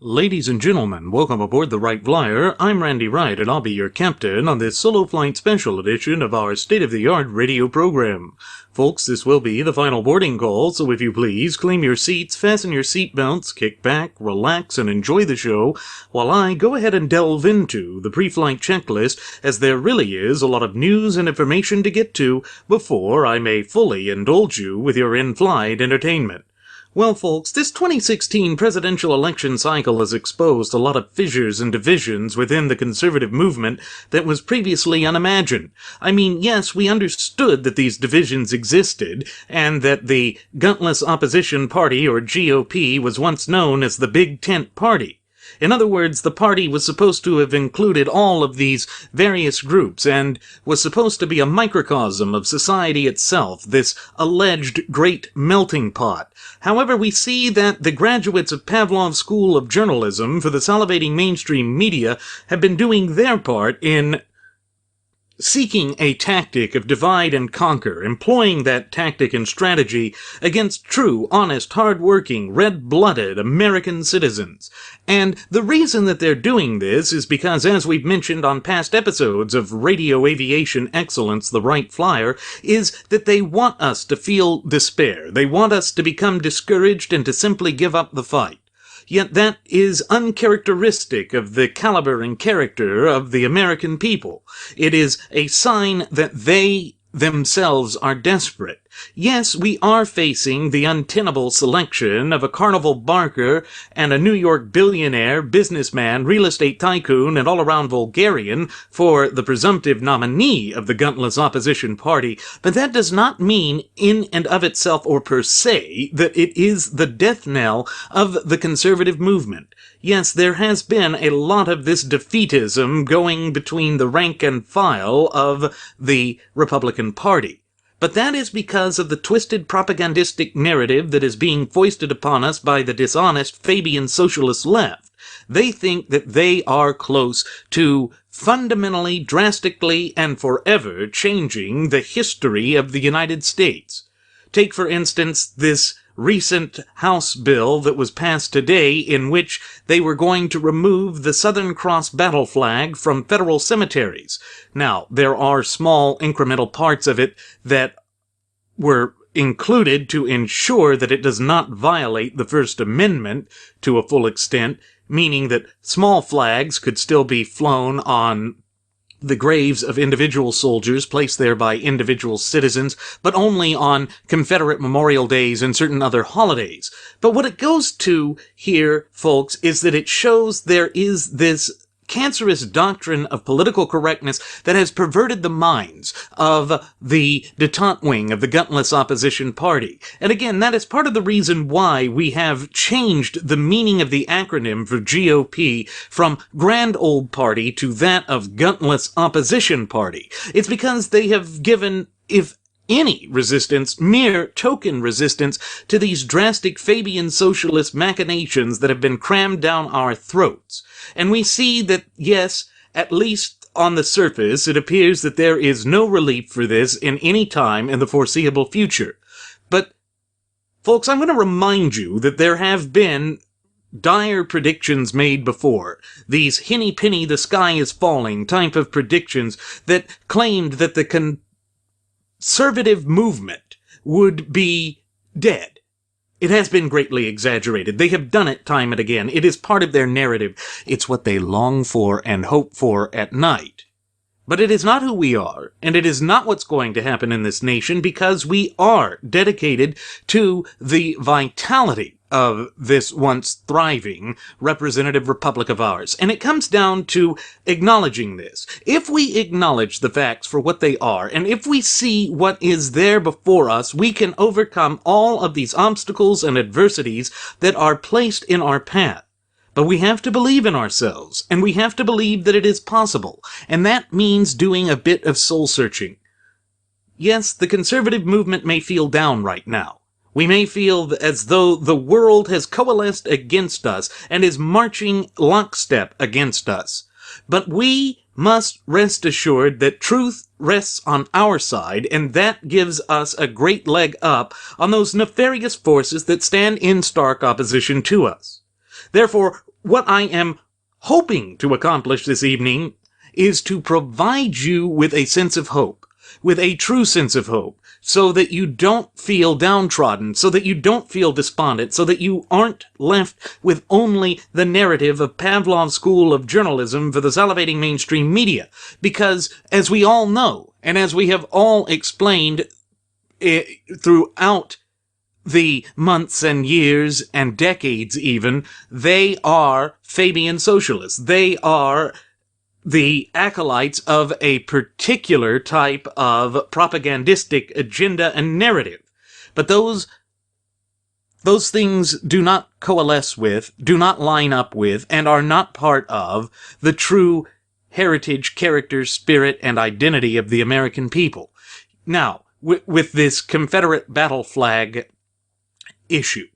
Ladies and gentlemen, welcome aboard the Wright Flyer. I'm Randy Wright, and I'll be your captain on this solo flight special edition of our state-of-the-art radio program. Folks, this will be the final boarding call, so if you please, claim your seats, fasten your seatbelts, kick back, relax, and enjoy the show, while I go ahead and delve into the pre-flight checklist, as there really is a lot of news and information to get to before I may fully indulge you with your in-flight entertainment. Well, folks, this 2016 presidential election cycle has exposed a lot of fissures and divisions within the conservative movement that was previously unimagined. I mean, yes, we understood that these divisions existed, and that the Gutless Opposition Party, or GOP, was once known as the Big Tent Party. In other words, the party was supposed to have included all of these various groups and was supposed to be a microcosm of society itself, this alleged great melting pot. However, we see that the graduates of Pavlov's School of Journalism for the salivating mainstream media have been doing their part in seeking a tactic of divide and conquer, employing that tactic and strategy against true, honest, hard-working, red-blooded American citizens. And the reason that they're doing this is because, as we've mentioned on past episodes of Radio Aviation Excellence, the Wright Flyer, is that they want us to feel despair. They want us to become discouraged and to simply give up the fight. Yet that is uncharacteristic of the caliber and character of the American people. It is a sign that they themselves are desperate. Yes, we are facing the untenable selection of a carnival barker and a New York billionaire, businessman, real estate tycoon, and all-around vulgarian for the presumptive nominee of the Gutless Opposition Party, but that does not mean in and of itself or per se that it is the death knell of the conservative movement. Yes, there has been a lot of this defeatism going between the rank and file of the Republican Party. But that is because of the twisted propagandistic narrative that is being foisted upon us by the dishonest Fabian socialist left. They think that they are close to fundamentally, drastically, and forever changing the history of the United States. Take, for instance, this recent House bill that was passed today in which they were going to remove the Southern Cross battle flag from federal cemeteries. Now, there are small incremental parts of it that were included to ensure that it does not violate the First Amendment to a full extent, meaning that small flags could still be flown on the graves of individual soldiers placed there by individual citizens, but only on Confederate Memorial Days and certain other holidays. But what it goes to here, folks, is that it shows there is this cancerous doctrine of political correctness that has perverted the minds of the detente wing of the Gutless Opposition Party. And again, that is part of the reason why we have changed the meaning of the acronym for GOP from Grand Old Party to that of Gutless Opposition Party. It's because they have given, if any resistance, mere token resistance, to these drastic Fabian socialist machinations that have been crammed down our throats. And we see that, yes, at least on the surface, it appears that there is no relief for this in any time in the foreseeable future. But, folks, I'm going to remind you that there have been dire predictions made before. These henny-penny, the sky is falling type of predictions that claimed that the conservative movement would be dead. It has been greatly exaggerated. They have done it time and again. It is part of their narrative. It's what they long for and hope for at night. But it is not who we are, and it is not what's going to happen in this nation, because we are dedicated to the vitality of this once thriving representative republic of ours. And it comes down to acknowledging this. If we acknowledge the facts for what they are, and if we see what is there before us, we can overcome all of these obstacles and adversities that are placed in our path. But we have to believe in ourselves, and we have to believe that it is possible, and that means doing a bit of soul-searching. Yes, the conservative movement may feel down right now. We may feel as though the world has coalesced against us and is marching lockstep against us. But we must rest assured that truth rests on our side, and that gives us a great leg up on those nefarious forces that stand in stark opposition to us. Therefore, what I am hoping to accomplish this evening is to provide you with a sense of hope, with a true sense of hope, so that you don't feel downtrodden, so that you don't feel despondent, so that you aren't left with only the narrative of Pavlov's school of journalism for the salivating mainstream media. Because, as we all know, and as we have all explained throughout the months and years and decades even, they are Fabian socialists. They are the acolytes of a particular type of propagandistic agenda and narrative. But those things do not coalesce with, do not line up with, and are not part of the true heritage, character, spirit, and identity of the American people. Now, with this Confederate battle flag issue,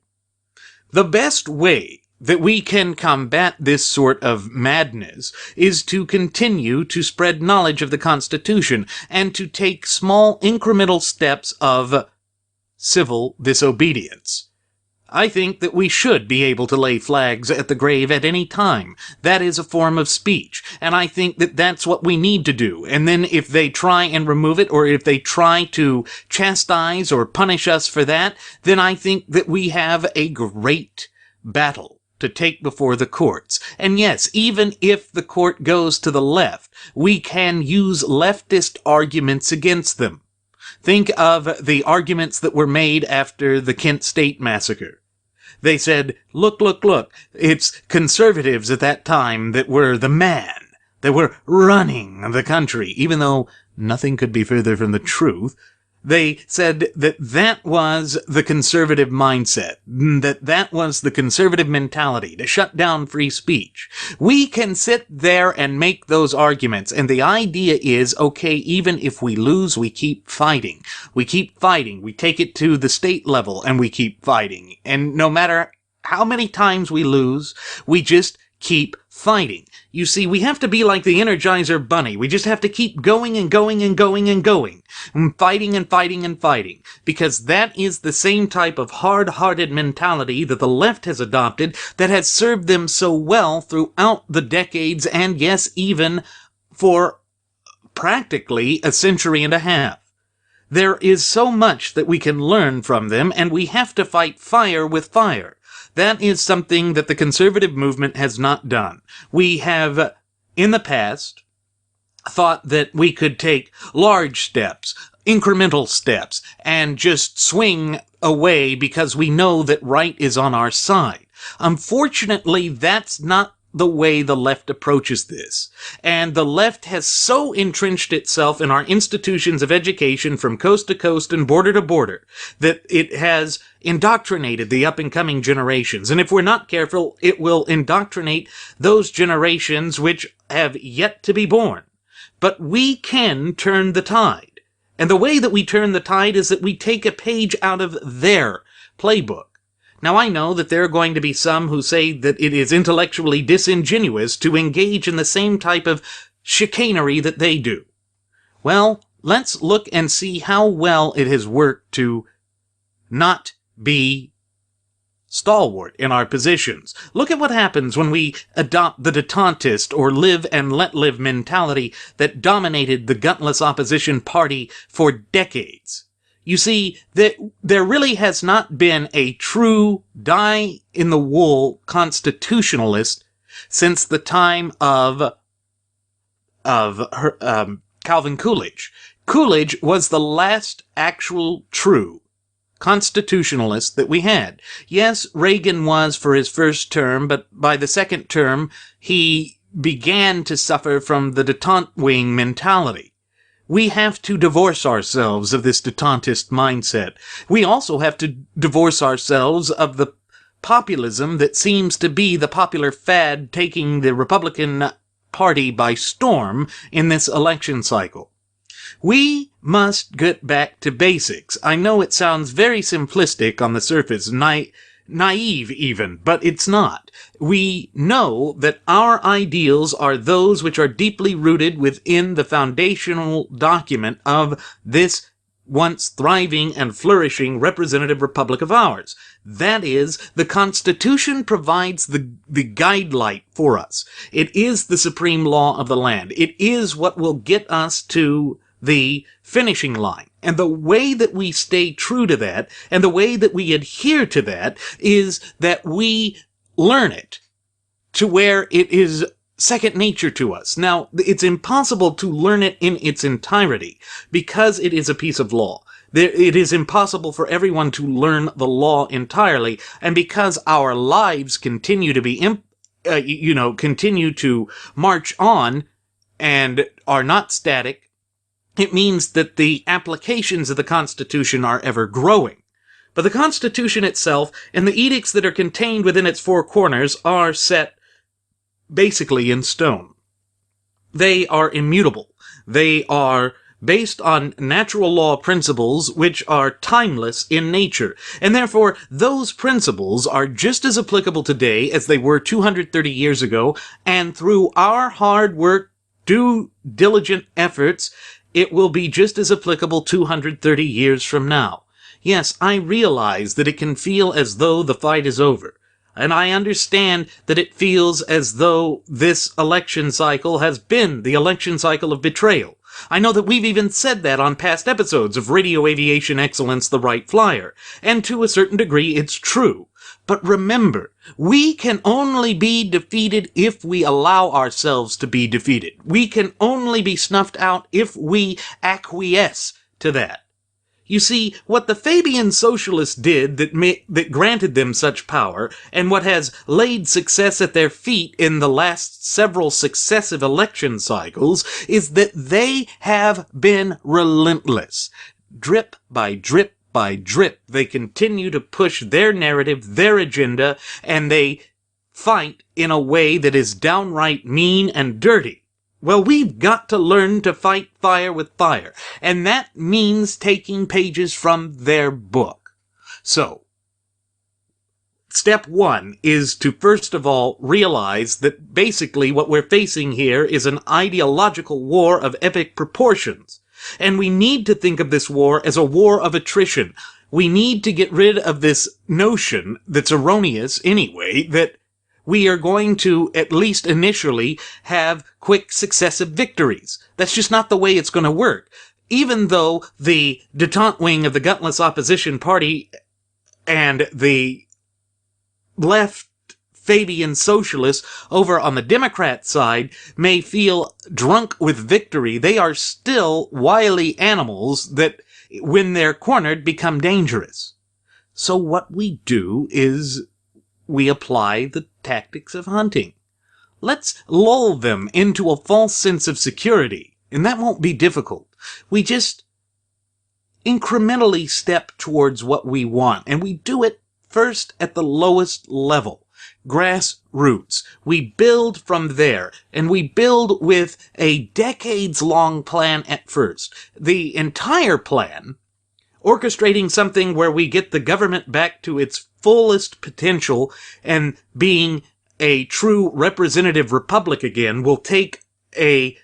the best way that we can combat this sort of madness is to continue to spread knowledge of the Constitution and to take small incremental steps of civil disobedience. I think that we should be able to lay flags at the grave at any time. That is a form of speech, and I think that that's what we need to do. And then if they try and remove it, or if they try to chastise or punish us for that, then I think that we have a great battle to take before the courts. And yes, even if the court goes to the left, we can use leftist arguments against them. Think of the arguments that were made after the Kent State massacre. They said, look, it's conservatives at that time that were the man, that were running the country, even though nothing could be further from the truth. They said that that was the conservative mindset, that was the conservative mentality, to shut down free speech. We can sit there and make those arguments, and the idea is, okay, even if we lose, we keep fighting. We keep fighting. We take it to the state level, and we keep fighting. And no matter how many times we lose, we just keep fighting. You see, we have to be like the Energizer Bunny. We just have to keep going and going and going and going. And fighting and fighting and fighting. Because that is the same type of hard-hearted mentality that the left has adopted that has served them so well throughout the decades and, yes, even for practically a century and a half. There is so much that we can learn from them, and we have to fight fire with fire. That is something that the conservative movement has not done. We have, in the past, thought that we could take large steps, incremental steps, and just swing away because we know that right is on our side. Unfortunately, that's not the way the left approaches this. And the left has so entrenched itself in our institutions of education from coast to coast and border to border that it has indoctrinated the up-and-coming generations. And if we're not careful, it will indoctrinate those generations which have yet to be born. But we can turn the tide. And the way that we turn the tide is that we take a page out of their playbook. Now, I know that there are going to be some who say that it is intellectually disingenuous to engage in the same type of chicanery that they do. Well, let's look and see how well it has worked to not be stalwart in our positions. Look at what happens when we adopt the detentist or live and let live mentality that dominated the gutless opposition party for decades. You see, there really has not been a true die-in-the-wool constitutionalist since the time of Calvin Coolidge. Coolidge was the last actual true constitutionalist that we had. Yes, Reagan was for his first term, but by the second term, he began to suffer from the detente wing mentality. We have to divorce ourselves of this detentist mindset. We also have to divorce ourselves of the populism that seems to be the popular fad taking the Republican Party by storm in this election cycle. We must get back to basics. I know it sounds very simplistic on the surface, naive even, but it's not. We know that our ideals are those which are deeply rooted within the foundational document of this once thriving and flourishing representative republic of ours. That is, the Constitution provides the guidelight for us. It is the supreme law of the land. It is what will get us to the finishing line. And the way that we stay true to that, and the way that we adhere to that, is that we learn it to where it is second nature to us. Now, it's impossible to learn it in its entirety, because it is a piece of law. It is impossible for everyone to learn the law entirely, and because our lives continue to be, continue to march on, and are not static, it means that the applications of the Constitution are ever growing. But the Constitution itself, and the edicts that are contained within its four corners, are set basically in stone. They are immutable. They are based on natural law principles which are timeless in nature, and therefore those principles are just as applicable today as they were 230 years ago, and through our hard work, due diligent efforts, it will be just as applicable 230 years from now. Yes, I realize that it can feel as though the fight is over. And I understand that it feels as though this election cycle has been the election cycle of betrayal. I know that we've even said that on past episodes of Radio Aviation Excellence, The Wright Flyer. And to a certain degree, it's true. But remember, we can only be defeated if we allow ourselves to be defeated. We can only be snuffed out if we acquiesce to that. You see, what the Fabian socialists did that granted them such power, and what has laid success at their feet in the last several successive election cycles, is that they have been relentless. Drip by drip by drip, they continue to push their narrative, their agenda, and they fight in a way that is downright mean and dirty. Well, we've got to learn to fight fire with fire, and that means taking pages from their book. So, step one is to first of all realize that basically what we're facing here is an ideological war of epic proportions. And we need to think of this war as a war of attrition. We need to get rid of this notion that's erroneous anyway, that we are going to, at least initially, have quick successive victories. That's just not the way it's going to work. Even though the detente wing of the gutless opposition party and the left Fabian socialists over on the Democrat side may feel drunk with victory, they are still wily animals that, when they're cornered, become dangerous. So what we do is we apply the tactics of hunting. Let's lull them into a false sense of security, and that won't be difficult. We just incrementally step towards what we want, and we do it first at the lowest level, grassroots. We build from there, and we build with a decades-long plan at first. The entire plan, orchestrating something where we get the government back to its fullest potential and being a true representative republic again, will take a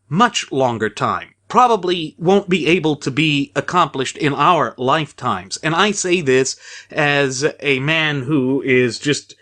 much longer time. Probably won't be able to be accomplished in our lifetimes. And I say this as a man who is just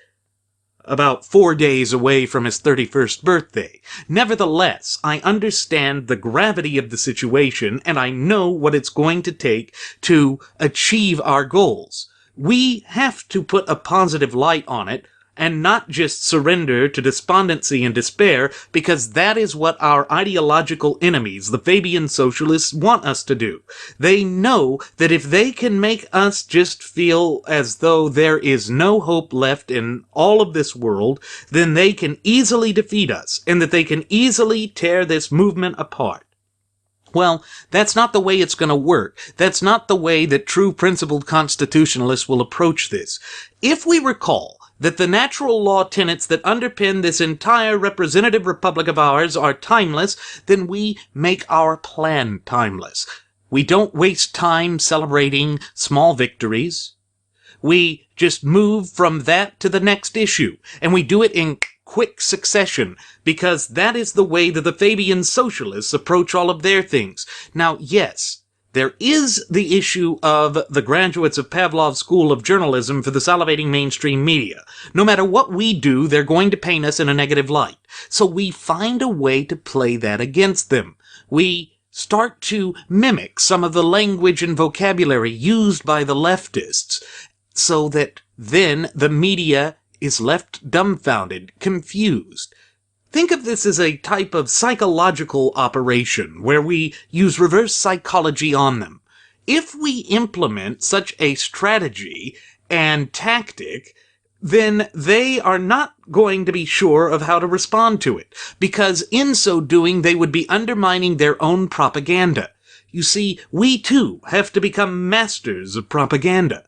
about 4 days away from his 31st birthday. Nevertheless, I understand the gravity of the situation, and I know what it's going to take to achieve our goals. We have to put a positive light on it, and not just surrender to despondency and despair, because that is what our ideological enemies, the Fabian socialists, want us to do. They know that if they can make us just feel as though there is no hope left in all of this world, then they can easily defeat us, and that they can easily tear this movement apart. Well, that's not the way it's going to work. That's not the way that true principled constitutionalists will approach this. If we recall that the natural law tenets that underpin this entire representative republic of ours are timeless, then we make our plan timeless. We don't waste time celebrating small victories. We just move from that to the next issue, and we do it in quick succession, because that is the way that the Fabian socialists approach all of their things. Now, yes, there is the issue of the graduates of Pavlov's School of Journalism for the salivating mainstream media. No matter what we do, they're going to paint us in a negative light. So we find a way to play that against them. We start to mimic some of the language and vocabulary used by the leftists, so that then the media is left dumbfounded, confused. Think of this as a type of psychological operation where we use reverse psychology on them. If we implement such a strategy and tactic, then they are not going to be sure of how to respond to it, because in so doing they would be undermining their own propaganda. You see, we too have to become masters of propaganda.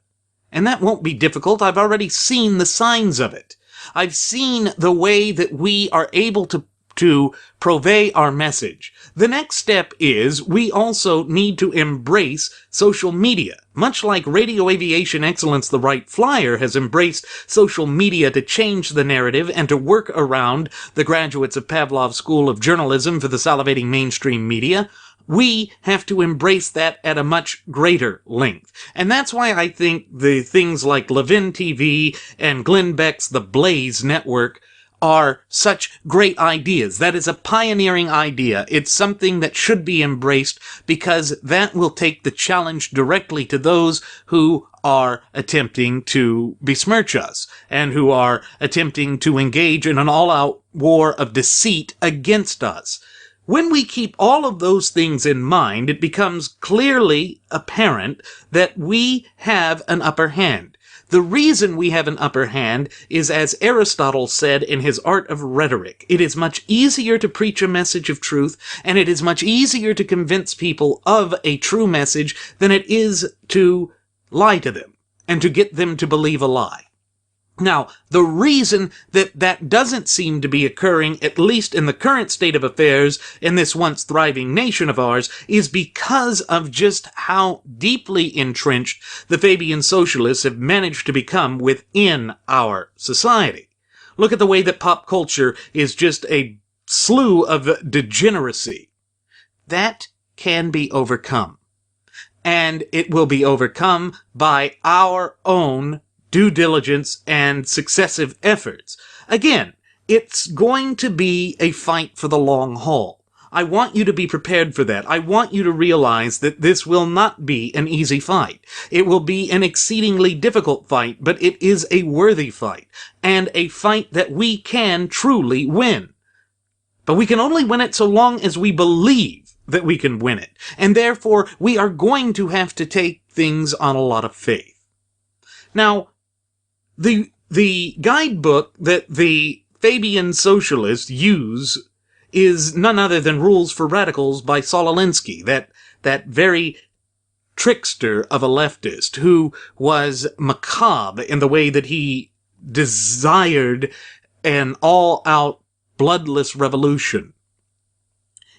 And that won't be difficult. I've already seen the signs of it. I've seen the way that we are able to purvey our message. The next step is we also need to embrace social media. Much like Radio Aviation Excellence, the Wright Flyer has embraced social media to change the narrative and to work around the graduates of Pavlov's School of Journalism for the salivating mainstream media. We have to embrace that at a much greater length. And that's why I think the things like Levin TV and Glenn Beck's The Blaze Network are such great ideas. That is a pioneering idea. It's something that should be embraced, because that will take the challenge directly to those who are attempting to besmirch us and who are attempting to engage in an all-out war of deceit against us. When we keep all of those things in mind, it becomes clearly apparent that we have an upper hand. The reason we have an upper hand is, as Aristotle said in his Art of Rhetoric, it is much easier to preach a message of truth, and it is much easier to convince people of a true message than it is to lie to them and to get them to believe a lie. Now, the reason that that doesn't seem to be occurring, at least in the current state of affairs in this once thriving nation of ours, is because of just how deeply entrenched the Fabian socialists have managed to become within our society. Look at the way that pop culture is just a slew of degeneracy. That can be overcome. And it will be overcome by our own due diligence and successive efforts. Again, it's going to be a fight for the long haul. I want you to be prepared for that. I want you to realize that this will not be an easy fight. It will be an exceedingly difficult fight, but it is a worthy fight, and a fight that we can truly win. But we can only win it so long as we believe that we can win it, and therefore we are going to have to take things on a lot of faith. Now, the guidebook that the Fabian socialists use is none other than Rules for Radicals by Saul Alinsky, that very trickster of a leftist who was macabre in the way that he desired an all-out bloodless revolution.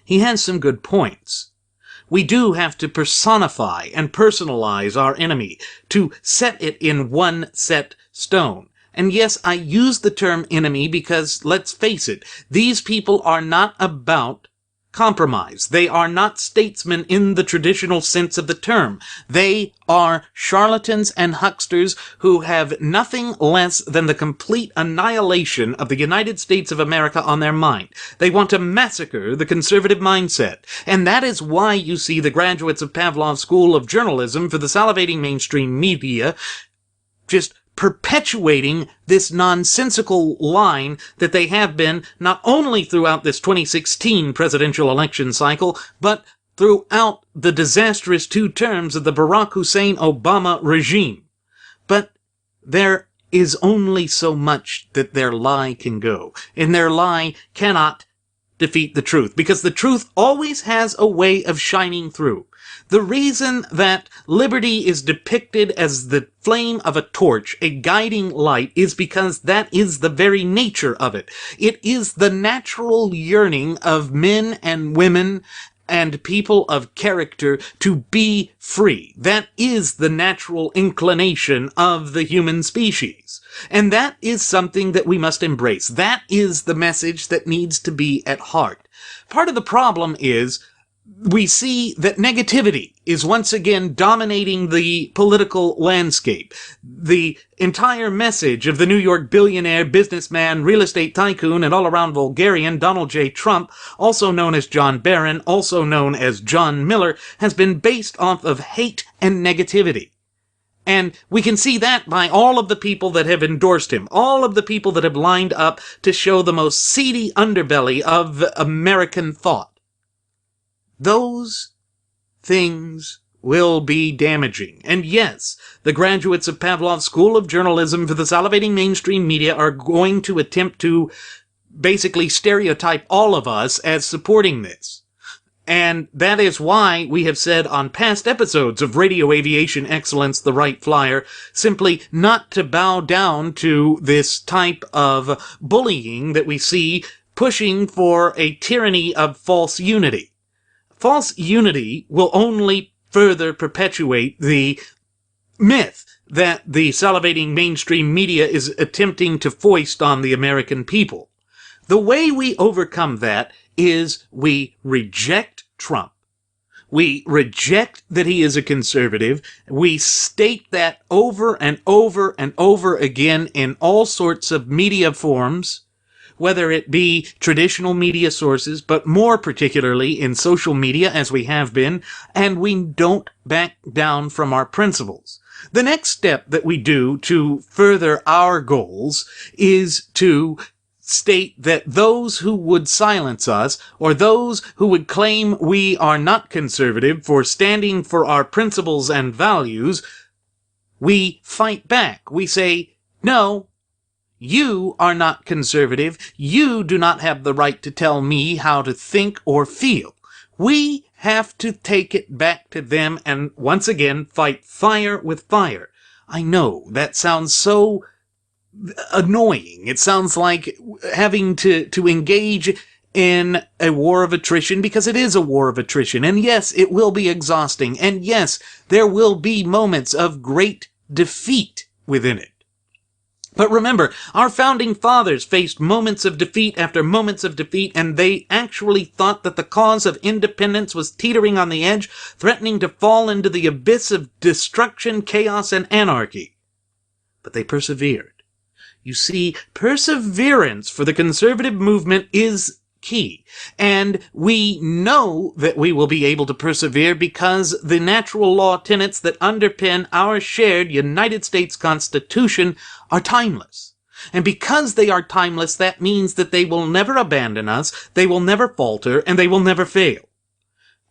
He has some good points. We do have to personify and personalize our enemy, to set it in one set stone. And yes, I use the term enemy because, let's face it, these people are not about compromise. They are not statesmen in the traditional sense of the term. They are charlatans and hucksters who have nothing less than the complete annihilation of the United States of America on their mind. They want to massacre the conservative mindset. And that is why you see the graduates of Pavlov's School of Journalism for the salivating mainstream media just perpetuating this nonsensical line that they have been not only throughout this 2016 presidential election cycle, but throughout the disastrous 2 terms of the Barack Hussein Obama regime. But there is only so much that their lie can go, and their lie cannot defeat the truth, because the truth always has a way of shining through. The reason that liberty is depicted as the flame of a torch, a guiding light, is because that is the very nature of it. It is the natural yearning of men and women and people of character to be free. That is the natural inclination of the human species. And that is something that we must embrace. That is the message that needs to be at heart. Part of the problem is we see that negativity is once again dominating the political landscape. The entire message of the New York billionaire, businessman, real estate tycoon, and all-around vulgarian Donald J. Trump, also known as John Barron, also known as John Miller, has been based off of hate and negativity. And we can see that by all of the people that have endorsed him, all of the people that have lined up to show the most seedy underbelly of American thought. Those things will be damaging. And yes, the graduates of Pavlov's School of Journalism for the salivating mainstream media are going to attempt to basically stereotype all of us as supporting this. And that is why we have said on past episodes of Radio Aviation Excellence, the Wright Flyer, simply not to bow down to this type of bullying that we see pushing for a tyranny of false unity. False unity will only further perpetuate the myth that the salivating mainstream media is attempting to foist on the American people. The way we overcome that is we reject Trump. We reject that he is a conservative. We state that over and over and over again in all sorts of media forms, whether it be traditional media sources, but more particularly in social media as we have been, and we don't back down from our principles. The next step that we do to further our goals is to state that those who would silence us, or those who would claim we are not conservative for standing for our principles and values, we fight back. We say, no, you are not conservative. You do not have the right to tell me how to think or feel. We have to take it back to them and once again fight fire with fire. I know that sounds so annoying. It sounds like having to engage in a war of attrition, because it is a war of attrition. And yes, it will be exhausting. And yes, there will be moments of great defeat within it. But remember, our founding fathers faced moments of defeat after moments of defeat, and they actually thought that the cause of independence was teetering on the edge, threatening to fall into the abyss of destruction, chaos, and anarchy. But they persevered. You see, perseverance for the conservative movement is key. And we know that we will be able to persevere because the natural law tenets that underpin our shared United States Constitution are timeless. And because they are timeless, that means that they will never abandon us, they will never falter, and they will never fail.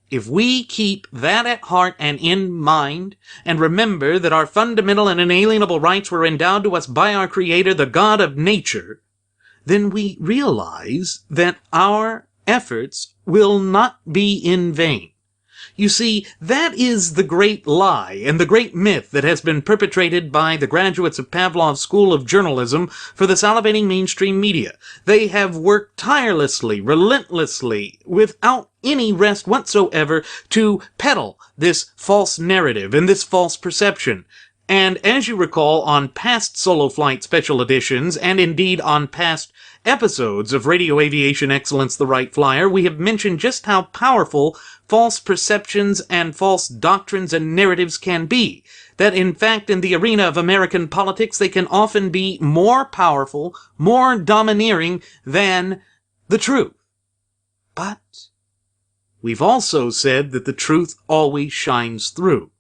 If we keep that at heart and in mind, and remember that our fundamental and inalienable rights were endowed to us by our Creator, the God of nature, then we realize that our efforts will not be in vain. You see, that is the great lie and the great myth that has been perpetrated by the graduates of Pavlov's School of Journalism for the salivating mainstream media. They have worked tirelessly, relentlessly, without any rest whatsoever to peddle this false narrative and this false perception. And as you recall, on past Solo Flight special editions, and indeed on past episodes of Radio Aviation Excellence, the Wright Flyer, we have mentioned just how powerful false perceptions and false doctrines and narratives can be. That in fact, in the arena of American politics, they can often be more powerful, more domineering than the truth. But we've also said that the truth always shines through.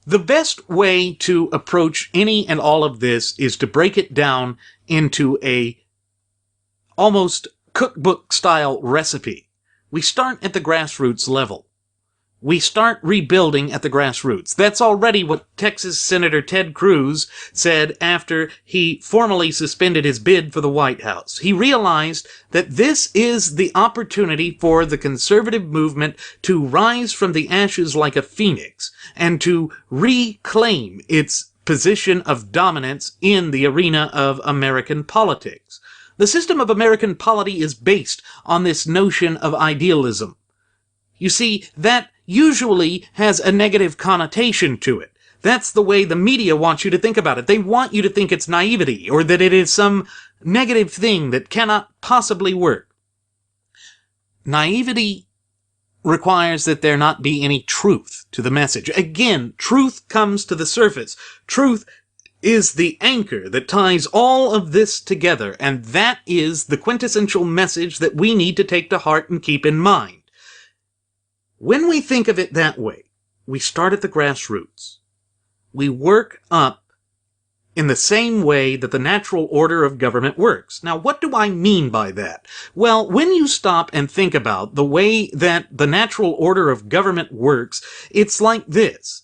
The best way to approach any and all of this is to break it down into a almost cookbook-style recipe. We start at the grassroots level. We start rebuilding at the grassroots. That's already what Texas Senator Ted Cruz said after he formally suspended his bid for the White House. He realized that this is the opportunity for the conservative movement to rise from the ashes like a phoenix and to reclaim its position of dominance in the arena of American politics. The system of American polity is based on this notion of idealism. You see, that usually has a negative connotation to it. That's the way the media wants you to think about it. They want you to think it's naivety, or that it is some negative thing that cannot possibly work. Naivety requires that there not be any truth to the message. Again, truth comes to the surface. Truth is the anchor that ties all of this together, and that is the quintessential message that we need to take to heart and keep in mind. When we think of it that way, we start at the grassroots. We work up in the same way that the natural order of government works. Now, what do I mean by that? Well, when you stop and think about the way that the natural order of government works, it's like this.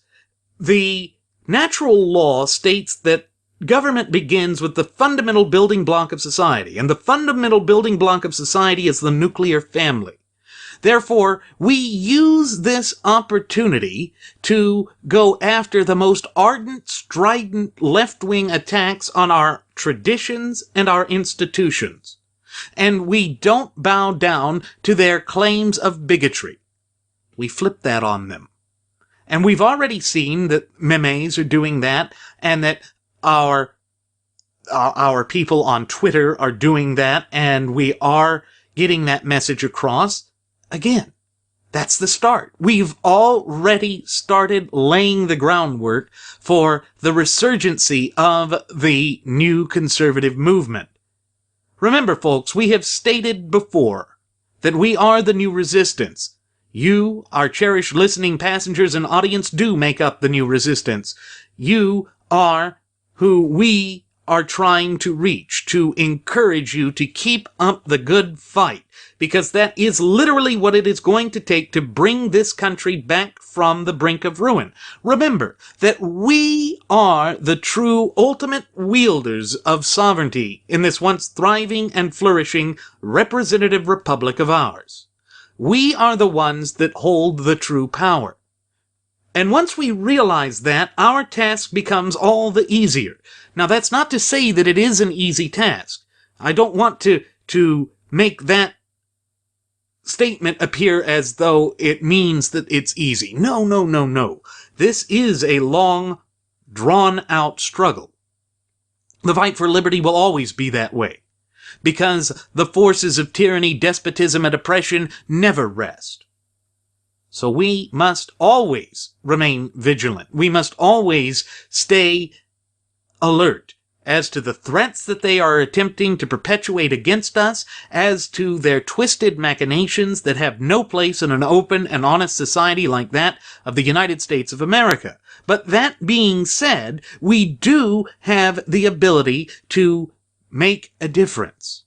The natural law states that government begins with the fundamental building block of society, and the fundamental building block of society is the nuclear family. Therefore, we use this opportunity to go after the most ardent, strident, left-wing attacks on our traditions and our institutions. And we don't bow down to their claims of bigotry. We flip that on them. And we've already seen that memes are doing that, and that our people on Twitter are doing that, and we are getting that message across. Again, that's the start. We've already started laying the groundwork for the resurgency of the new conservative movement. Remember, folks, we have stated before that we are the new resistance. You, our cherished listening passengers and audience, do make up the new resistance. You are who we are trying to reach, to encourage you to keep up the good fight, because that is literally what it is going to take to bring this country back from the brink of ruin. Remember that we are the true ultimate wielders of sovereignty in this once thriving and flourishing representative republic of ours. We are the ones that hold the true power. And once we realize that, our task becomes all the easier. Now, that's not to say that it is an easy task. I don't want to make that statement appear as though it means that it's easy. No, no, no, no. This is a long, drawn-out struggle. The fight for liberty will always be that way, because the forces of tyranny, despotism, and oppression never rest. So we must always remain vigilant. We must always stay alert as to the threats that they are attempting to perpetuate against us, as to their twisted machinations that have no place in an open and honest society like that of the United States of America. But that being said, we do have the ability to make a difference.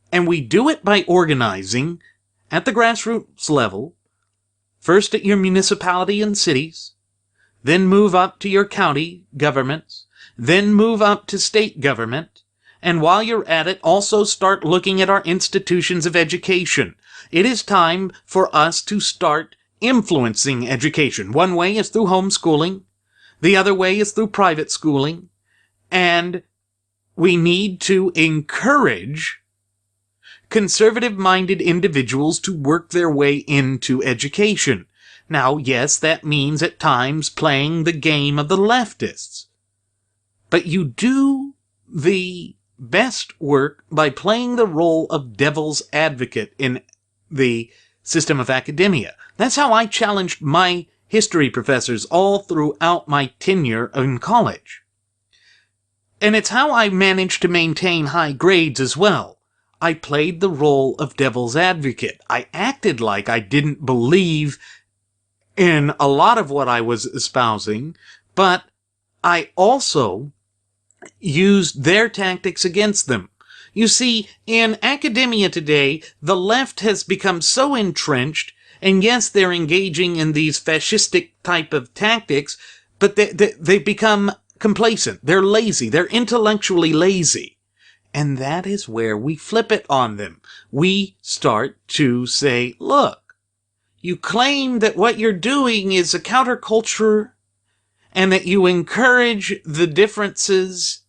And we do it by organizing at the grassroots level, first at your municipality and cities, then move up to your county governments, then move up to state government, and while you're at it, also start looking at our institutions of education. It is time for us to start influencing education. One way is through homeschooling, the other way is through private schooling, and we need to encourage conservative-minded individuals to work their way into education. Now, yes, that means at times playing the game of the leftists. But you do the best work by playing the role of devil's advocate in the system of academia. That's how I challenged my history professors all throughout my tenure in college. And it's how I managed to maintain high grades as well. I played the role of devil's advocate. I acted like I didn't believe in a lot of what I was espousing, but I also used their tactics against them. You see, in academia today, the left has become so entrenched, and yes, they're engaging in these fascistic type of tactics, but they've become complacent. They're lazy. They're intellectually lazy. And that is where we flip it on them. We start to say, look, you claim that what you're doing is a counterculture and that you encourage the differences.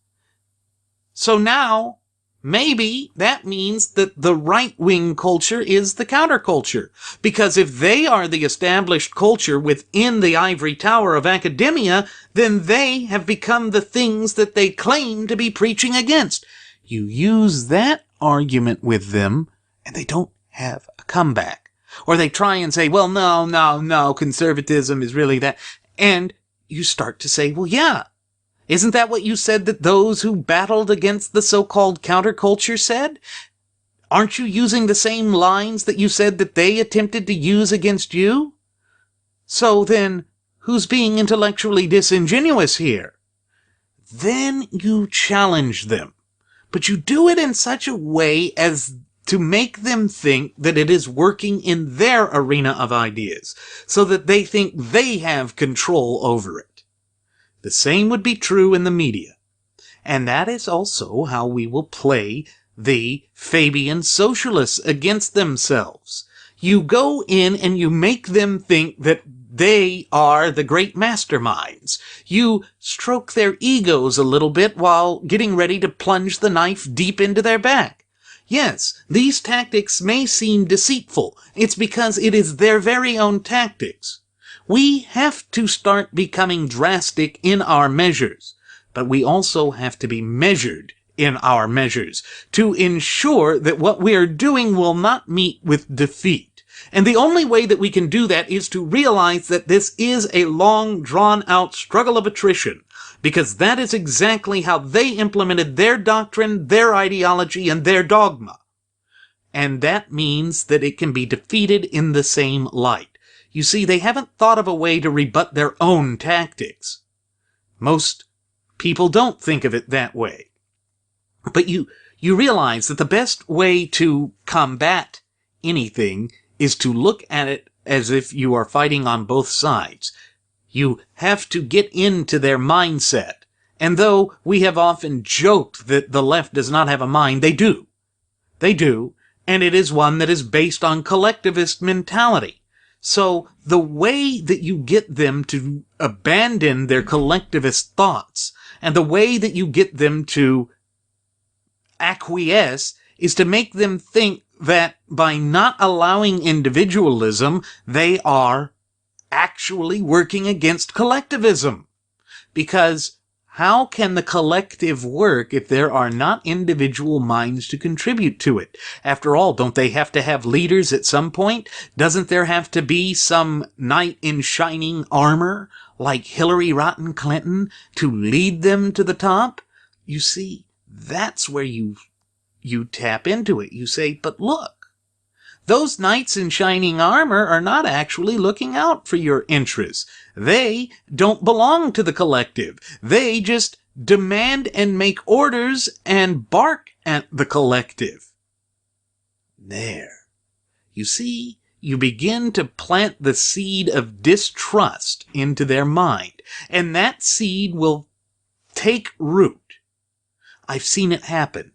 So now, maybe that means that the right-wing culture is the counterculture. Because if they are the established culture within the ivory tower of academia, then they have become the things that they claim to be preaching against. You use that argument with them, and they don't have a comeback. Or they try and say, well, no, conservatism is really that. And you start to say, well, yeah, isn't that what you said that those who battled against the so-called counterculture said? Aren't you using the same lines that you said that they attempted to use against you? So then, who's being intellectually disingenuous here? Then you challenge them. But you do it in such a way as to make them think that it is working in their arena of ideas, so that they think they have control over it. The same would be true in the media. And that is also how we will play the Fabian socialists against themselves. You go in and you make them think that they are the great masterminds. You stroke their egos a little bit while getting ready to plunge the knife deep into their back. Yes, these tactics may seem deceitful. It's because it is their very own tactics. We have to start becoming drastic in our measures, but we also have to be measured in our measures to ensure that what we are doing will not meet with defeat. And the only way that we can do that is to realize that this is a long, drawn-out struggle of attrition, because that is exactly how they implemented their doctrine, their ideology, and their dogma. And that means that it can be defeated in the same light. You see, they haven't thought of a way to rebut their own tactics. Most people don't think of it that way. But you realize that the best way to combat anything is to look at it as if you are fighting on both sides. You have to get into their mindset. And though we have often joked that the left does not have a mind, they do. They do, and it is one that is based on collectivist mentality. So the way that you get them to abandon their collectivist thoughts, and the way that you get them to acquiesce, is to make them think that by not allowing individualism, they are actually working against collectivism. Because how can the collective work if there are not individual minds to contribute to it? After all, don't they have to have leaders at some point? Doesn't there have to be some knight in shining armor, like Hillary Rotten Clinton, to lead them to the top? You see, that's where you tap into it. You say, but look, those knights in shining armor are not actually looking out for your interests. They don't belong to the collective. They just demand and make orders and bark at the collective. There. You see, you begin to plant the seed of distrust into their mind, and that seed will take root. I've seen it happen.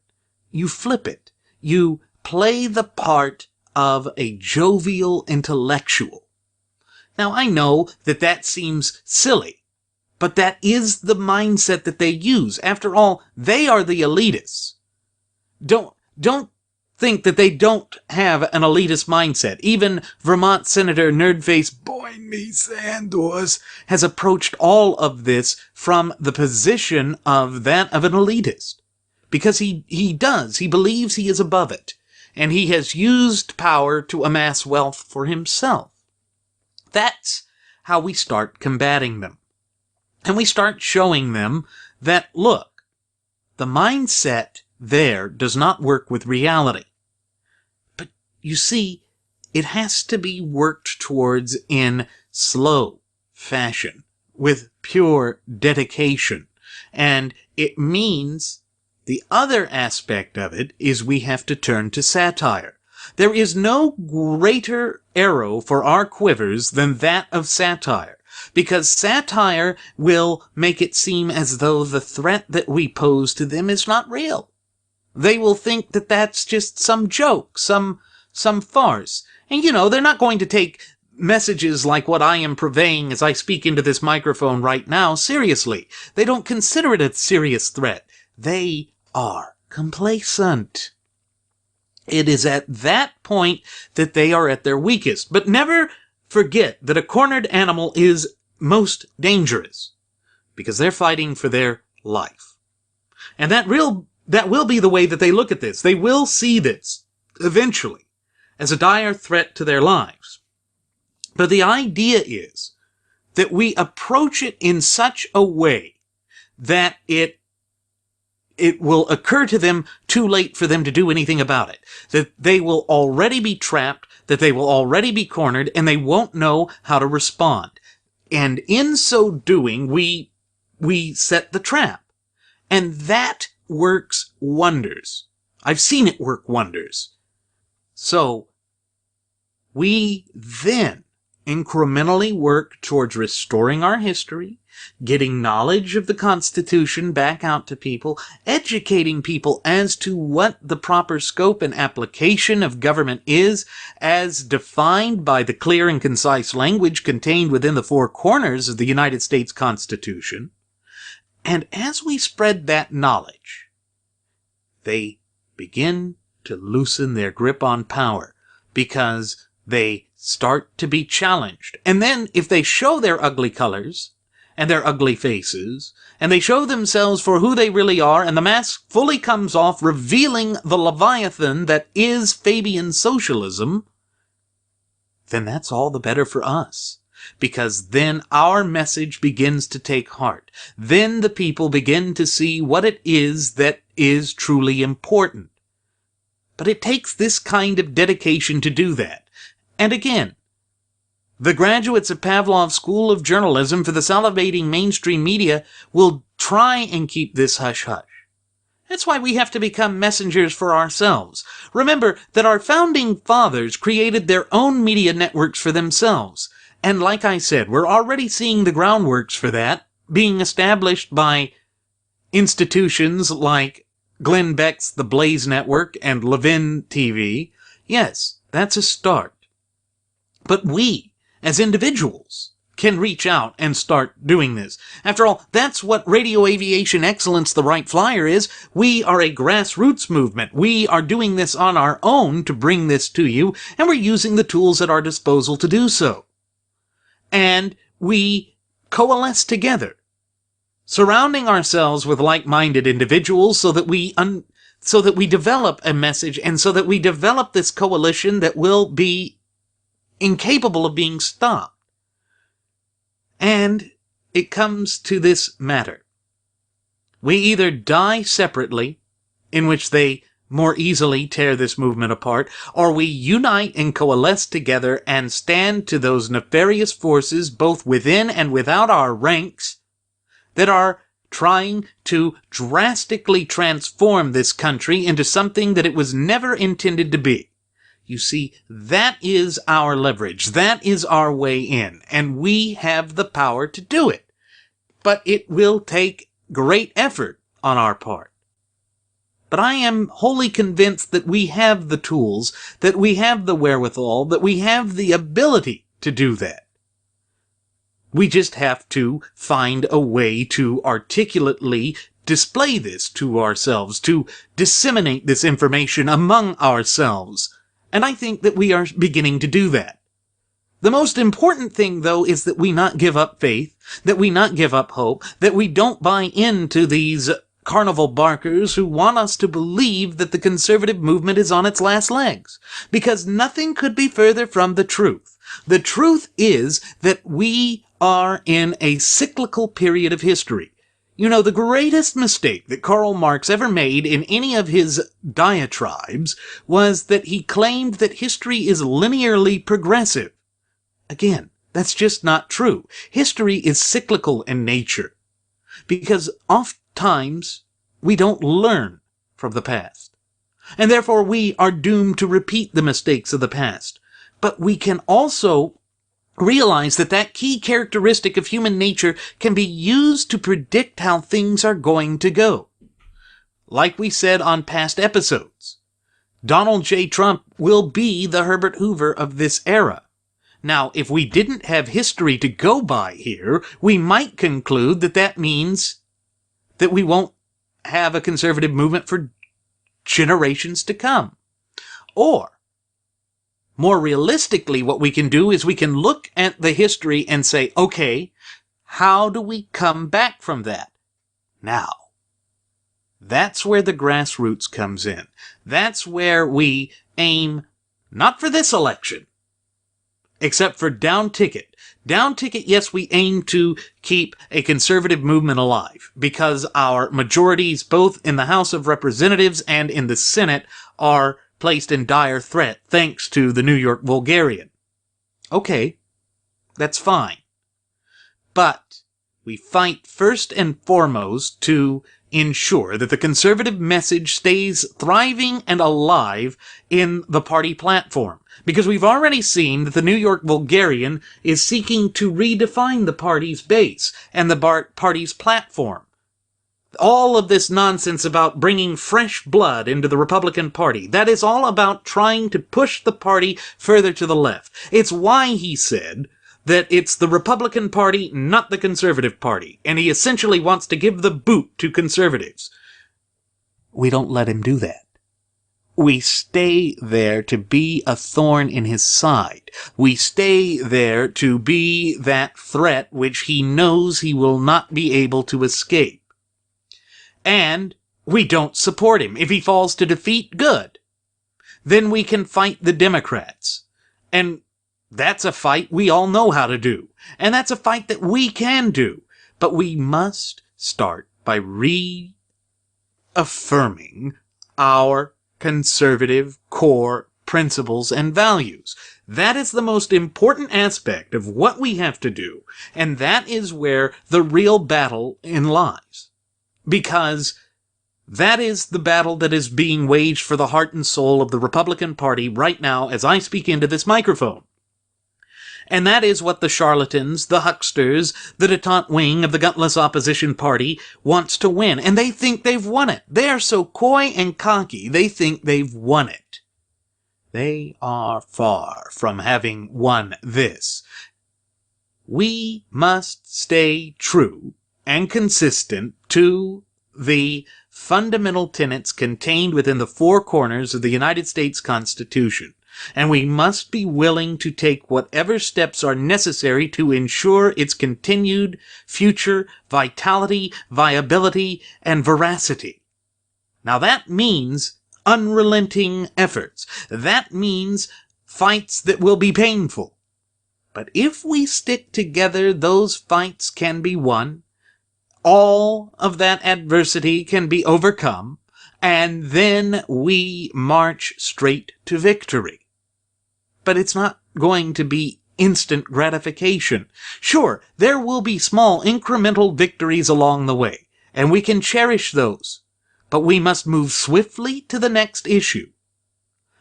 You flip it. You play the part of a jovial intellectual. Now, I know that that seems silly, but that is the mindset that they use. After all, they are the elitists. Don't think that they don't have an elitist mindset. Even Vermont Senator Nerdface Boynme Sanders has approached all of this from the position of that of an elitist. Because he does. He believes he is above it. And he has used power to amass wealth for himself. That's how we start combating them. And we start showing them that, look, the mindset there does not work with reality. But you see, it has to be worked towards in slow fashion, with pure dedication. And it means the other aspect of it is we have to turn to satire. There is no greater arrow for our quivers than that of satire, because satire will make it seem as though the threat that we pose to them is not real. They will think that that's just some joke, some farce. And they're not going to take messages like what I am purveying as I speak into this microphone right now seriously. They don't consider it a serious threat. They are complacent. It is at that point that they are at their weakest. But never forget that a cornered animal is most dangerous, because they're fighting for their life. And that will be the way that they look at this. They will see this, eventually, as a dire threat to their lives. But the idea is that we approach it in such a way that it will occur to them too late for them to do anything about it. That they will already be trapped, that they will already be cornered, and they won't know how to respond. And in so doing, we set the trap. And that works wonders. I've seen it work wonders. So, we then incrementally work towards restoring our history, getting knowledge of the Constitution back out to people, educating people as to what the proper scope and application of government is, as defined by the clear and concise language contained within the four corners of the United States Constitution. And as we spread that knowledge, they begin to loosen their grip on power, because they start to be challenged. And then, if they show their ugly colors and their ugly faces, and they show themselves for who they really are, and the mask fully comes off, revealing the Leviathan that is Fabian socialism, then that's all the better for us. Because then our message begins to take heart. Then the people begin to see what it is that is truly important. But it takes this kind of dedication to do that. And again, the graduates of Pavlov's School of Journalism for the salivating mainstream media will try and keep this hush-hush. That's why we have to become messengers for ourselves. Remember that our founding fathers created their own media networks for themselves. And like I said, we're already seeing the groundworks for that being established by institutions like Glenn Beck's The Blaze Network and Levin TV. Yes, that's a start. But we, as individuals, can reach out and start doing this. After all, that's what Radio Aviation Excellence, the Wright Flyer, is. We are a grassroots movement. We are doing this on our own to bring this to you, and we're using the tools at our disposal to do so. And we coalesce together, surrounding ourselves with like-minded individuals so that we develop a message, and so that we develop this coalition that will be incapable of being stopped. And it comes to this matter. We either die separately, in which they more easily tear this movement apart, or we unite and coalesce together and stand to those nefarious forces, both within and without our ranks, that are trying to drastically transform this country into something that it was never intended to be. You see, that is our leverage. That is our way in. And we have the power to do it. But it will take great effort on our part. But I am wholly convinced that we have the tools, that we have the wherewithal, that we have the ability to do that. We just have to find a way to articulately display this to ourselves, to disseminate this information among ourselves. And I think that we are beginning to do that. The most important thing, though, is that we not give up faith, that we not give up hope, that we don't buy into these carnival barkers who want us to believe that the conservative movement is on its last legs. Because nothing could be further from the truth. The truth is that we are in a cyclical period of history. You know, the greatest mistake that Karl Marx ever made in any of his diatribes was that he claimed that history is linearly progressive. Again, That's just not true. History is cyclical in nature, because oftentimes we don't learn from the past, and therefore we are doomed to repeat the mistakes of the past. But we can also realize that that key characteristic of human nature can be used to predict how things are going to go. Like we said on past episodes, Donald J. Trump will be the Herbert Hoover of this era. Now, if we didn't have history to go by here, we might conclude that that means that we won't have a conservative movement for generations to come. Or, more realistically, what we can do is we can look at the history and say, okay, how do we come back from that? Now, that's where the grassroots comes in. That's where we aim, not for this election, except for down ticket. Down ticket, yes, we aim to keep a conservative movement alive, because our majorities, both in the House of Representatives and in the Senate, are placed in dire threat thanks to the New York Vulgarian. Okay, that's fine. But we fight first and foremost to ensure that the conservative message stays thriving and alive in the party platform. Because we've already seen that the New York Vulgarian is seeking to redefine the party's base and the party's platform. All of this nonsense about bringing fresh blood into the Republican Party, that is all about trying to push the party further to the left. It's why he said that it's the Republican Party, not the Conservative Party, and he essentially wants to give the boot to conservatives. We don't let him do that. We stay there to be a thorn in his side. We stay there to be that threat which he knows he will not be able to escape. And we don't support him. If he falls to defeat, good. Then we can fight the Democrats. And that's a fight we all know how to do. And that's a fight that we can do. But we must start by reaffirming our conservative core principles and values. That is the most important aspect of what we have to do. And that is where the real battle lies. Because that is the battle that is being waged for the heart and soul of the Republican Party right now as I speak into this microphone. And that is what the charlatans, the hucksters, the detente wing of the gutless opposition party wants to win. And they think they've won it. They are so coy and cocky, they think they've won it. They are far from having won this. We must stay true and consistent to the fundamental tenets contained within the four corners of the United States Constitution. And we must be willing to take whatever steps are necessary to ensure its continued future vitality, viability, and veracity. Now that means unrelenting efforts. That means fights that will be painful. But if we stick together, those fights can be won. All of that adversity can be overcome, and then we march straight to victory. But it's not going to be instant gratification. Sure, there will be small incremental victories along the way, and we can cherish those. But we must move swiftly to the next issue.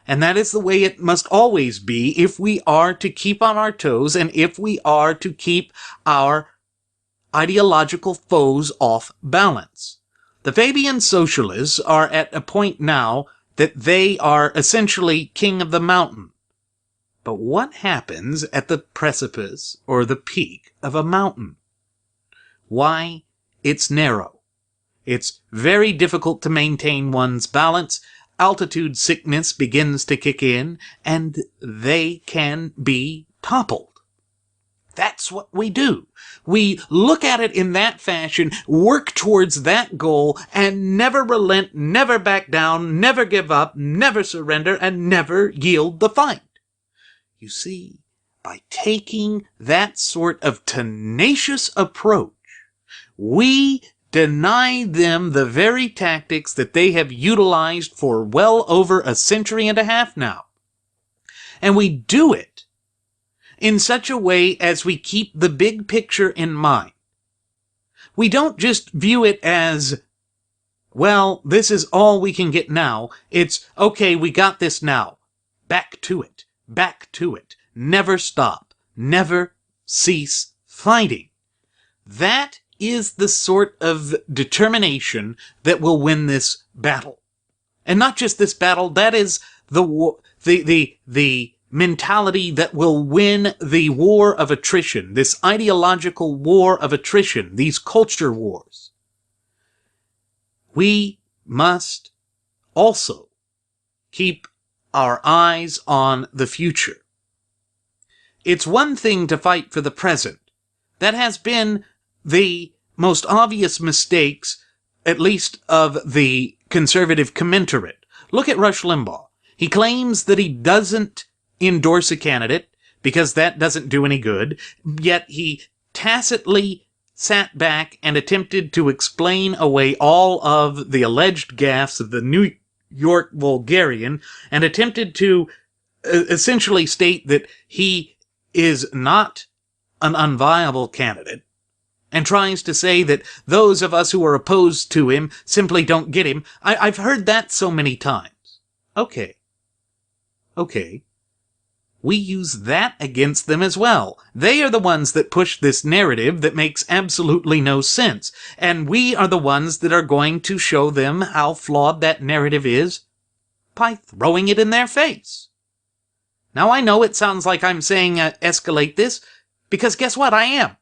And that is the way it must always be if we are to keep on our toes and if we are to keep our ideological foes off balance. The Fabian socialists are at a point now that they are essentially king of the mountain. But what happens at the precipice or the peak of a mountain? Why, it's narrow. It's very difficult to maintain one's balance. Altitude sickness begins to kick in, and they can be toppled. That's what we do. We look at it in that fashion, work towards that goal, and never relent, never back down, never give up, never surrender, and never yield the fight. You see, by taking that sort of tenacious approach, we deny them the very tactics that they have utilized for well over a century and a half now. And we do it in such a way as we keep the big picture in mind. We don't just view it as, well, this is all we can get now. It's, okay, we got this now. Back to it. Back to it. Never stop. Never cease fighting. That is the sort of determination that will win this battle. And not just this battle, that is the mentality that will win the war of attrition, this ideological war of attrition, these culture wars. We must also keep our eyes on the future. It's one thing to fight for the present. That has been the most obvious mistakes, at least of the conservative commensurate. Look at Rush Limbaugh. He claims that he doesn't endorse a candidate because that doesn't do any good, yet he tacitly sat back and attempted to explain away all of the alleged gaffes of the New York vulgarian and attempted to essentially state that he is not an unviable candidate, and tries to say that those of us who are opposed to him simply don't get him. I've heard that so many times. Okay. We use that against them as well. They are the ones that push this narrative that makes absolutely no sense, and we are the ones that are going to show them how flawed that narrative is by throwing it in their face. Now I know it sounds like I'm saying escalate this, because guess what? I am.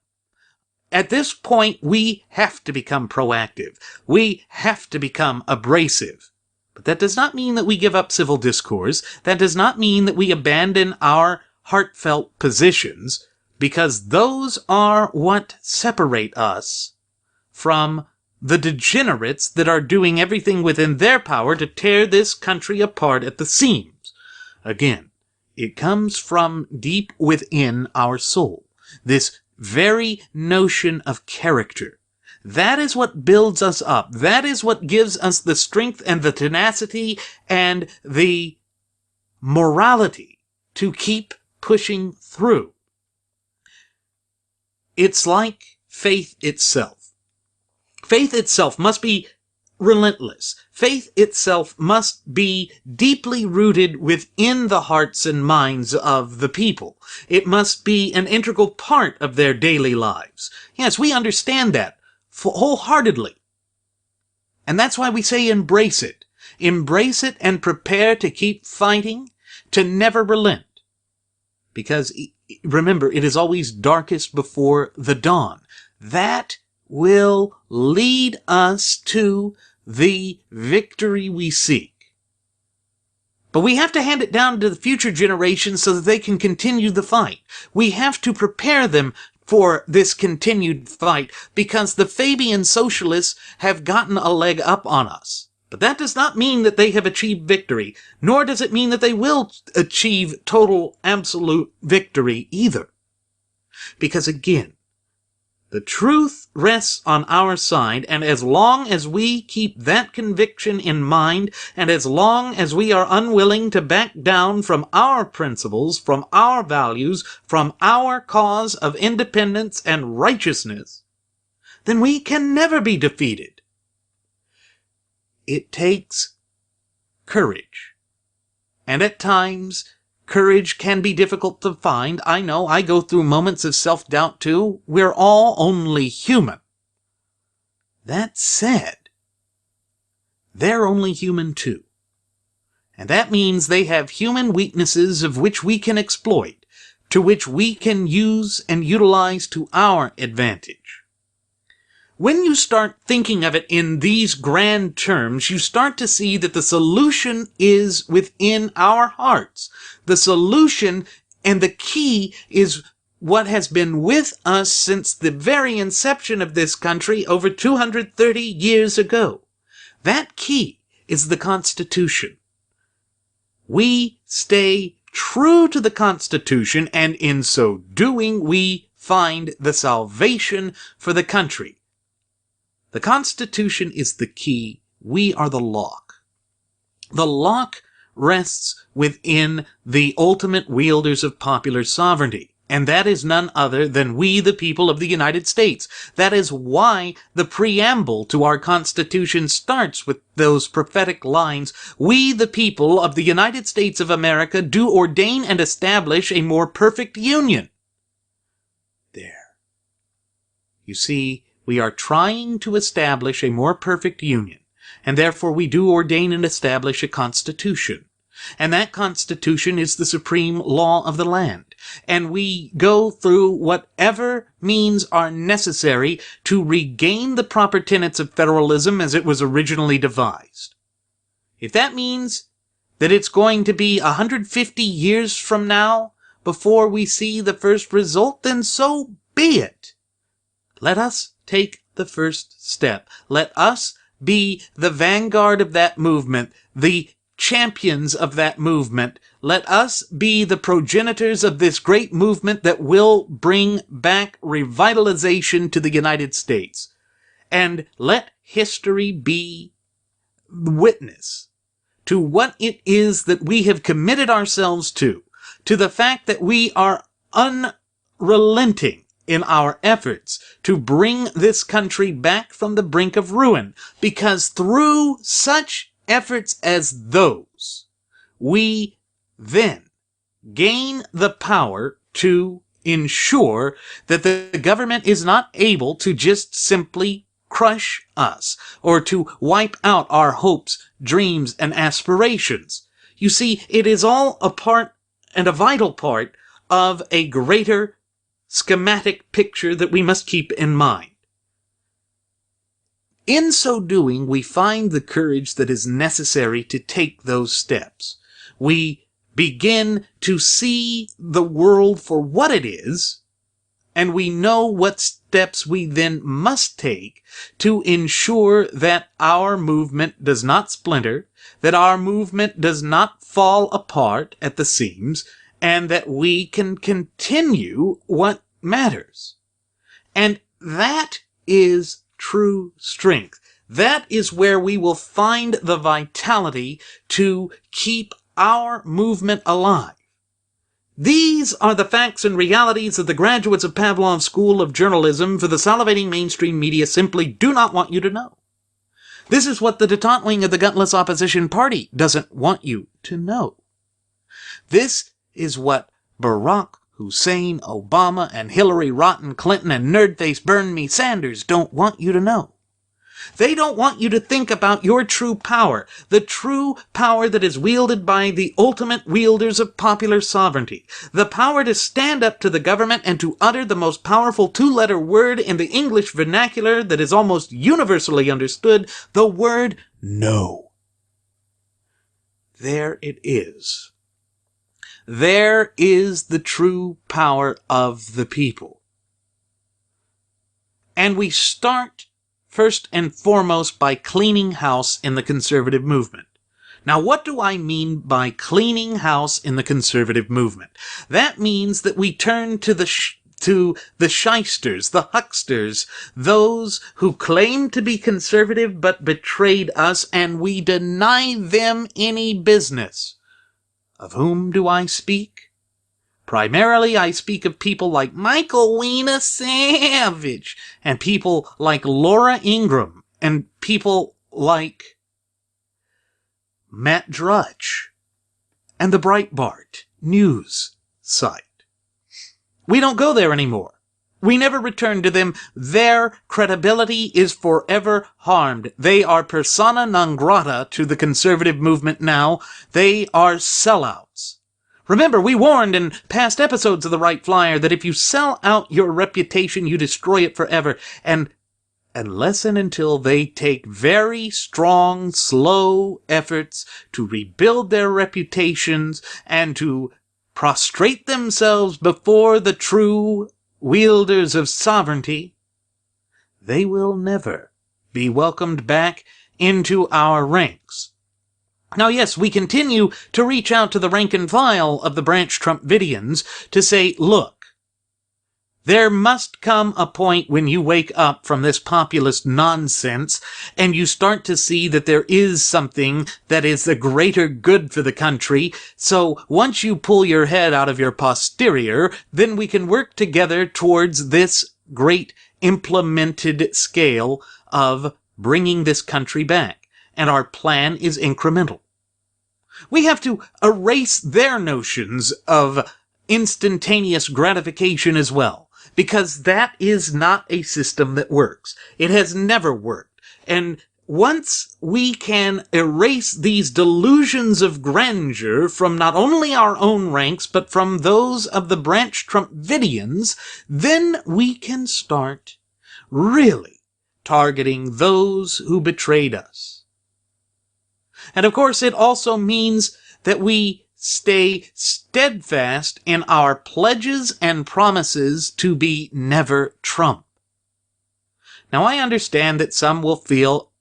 At this point, we have to become proactive. We have to become abrasive. But that does not mean that we give up civil discourse. That does not mean that we abandon our heartfelt positions, because those are what separate us from the degenerates that are doing everything within their power to tear this country apart at the seams. Again, it comes from deep within our soul. This very notion of character. That is what builds us up. That is what gives us the strength and the tenacity and the morality to keep pushing through. It's like faith itself. Faith itself must be relentless. Faith itself must be deeply rooted within the hearts and minds of the people. It must be an integral part of their daily lives. Yes, we understand that wholeheartedly. And that's why we say embrace it. Embrace it and prepare to keep fighting, to never relent. Because, remember, it is always darkest before the dawn. That will lead us to the victory we seek. But we have to hand it down to the future generations so that they can continue the fight. We have to prepare them for this continued fight because the Fabian socialists have gotten a leg up on us. But that does not mean that they have achieved victory, nor does it mean that they will achieve total, absolute victory either. Because again, the truth rests on our side, and as long as we keep that conviction in mind, and as long as we are unwilling to back down from our principles, from our values, from our cause of independence and righteousness, then we can never be defeated. It takes courage. And at times, courage can be difficult to find. I know, I go through moments of self-doubt too. We're all only human. That said, they're only human too. And that means they have human weaknesses of which we can exploit, to which we can use and utilize to our advantage. When you start thinking of it in these grand terms, you start to see that the solution is within our hearts. The solution and the key is what has been with us since the very inception of this country over 230 years ago. That key is the Constitution. We stay true to the Constitution, and in so doing, we find the salvation for the country. The Constitution is the key. We are the lock. The lock rests within the ultimate wielders of popular sovereignty, And that is none other than we, the people of the United States. That is why the preamble to our Constitution starts with those prophetic lines, "We, the people of the United States of America, do ordain and establish a more perfect union." There. You see, we are trying to establish a more perfect union, and therefore we do ordain and establish a Constitution. And that Constitution is the supreme law of the land. And we go through whatever means are necessary to regain the proper tenets of federalism as it was originally devised. If that means that it's going to be 150 years from now before we see the first result, then so be it. Let us take the first step. Let us be the vanguard of that movement, the champions of that movement. Let us be the progenitors of this great movement that will bring back revitalization to the United States. And let history be witness to what it is that we have committed ourselves to the fact that we are unrelenting in our efforts to bring this country back from the brink of ruin, because through such efforts as those, we then gain the power to ensure that the government is not able to just simply crush us or to wipe out our hopes, dreams, and aspirations. You see, it is all a part and a vital part of a greater schematic picture that we must keep in mind. In so doing, we find the courage that is necessary to take those steps. We begin to see the world for what it is, and we know what steps we then must take to ensure that our movement does not splinter, that our movement does not fall apart at the seams, and that we can continue what matters. And that is true strength. That is where we will find the vitality to keep our movement alive. These are the facts and realities that the graduates of Pavlov's School of Journalism for the salivating mainstream media simply do not want you to know. This is what the detente wing of the gutless opposition party doesn't want you to know. This is what Barack Hussein Obama and Hillary Rotten Clinton and Nerdface Burn Me Sanders don't want you to know. They don't want you to think about your true power, the true power that is wielded by the ultimate wielders of popular sovereignty, the power to stand up to the government and to utter the most powerful two-letter word in the English vernacular that is almost universally understood, the word no. There it is. There is the true power of the people. And we start first and foremost by cleaning house in the conservative movement. Now, what do I mean by cleaning house in the conservative movement? That means that we turn to the shysters, the hucksters, those who claim to be conservative but betrayed us, and we deny them any business. Of whom do I speak? Primarily, I speak of people like Michael Weena Savage, and people like Laura Ingraham, and people like Matt Drudge, and the Breitbart news site. We don't go there anymore. We never return to them. Their credibility is forever harmed. They are persona non grata to the conservative movement now. They are sellouts. Remember, we warned in past episodes of the Wright Flyer that if you sell out your reputation, you destroy it forever. And unless and until they take very strong, slow efforts to rebuild their reputations and to prostrate themselves before the true wielders of sovereignty, they will never be welcomed back into our ranks. Now, yes, we continue to reach out to the rank and file of the Branch Trump Vidians to say, look, There must come a point when you wake up from this populist nonsense and you start to see that there is something that is the greater good for the country. So once you pull your head out of your posterior, then we can work together towards this great implemented scale of bringing this country back. And our plan is incremental. We have to erase their notions of instantaneous gratification as well, because that is not a system that works. It has never worked. And once we can erase these delusions of grandeur from not only our own ranks, but from those of the Branch Trumpidians, then we can start really targeting those who betrayed us. And of course, it also means that we stay steadfast in our pledges and promises to be never Trump. Now, I understand that some will feel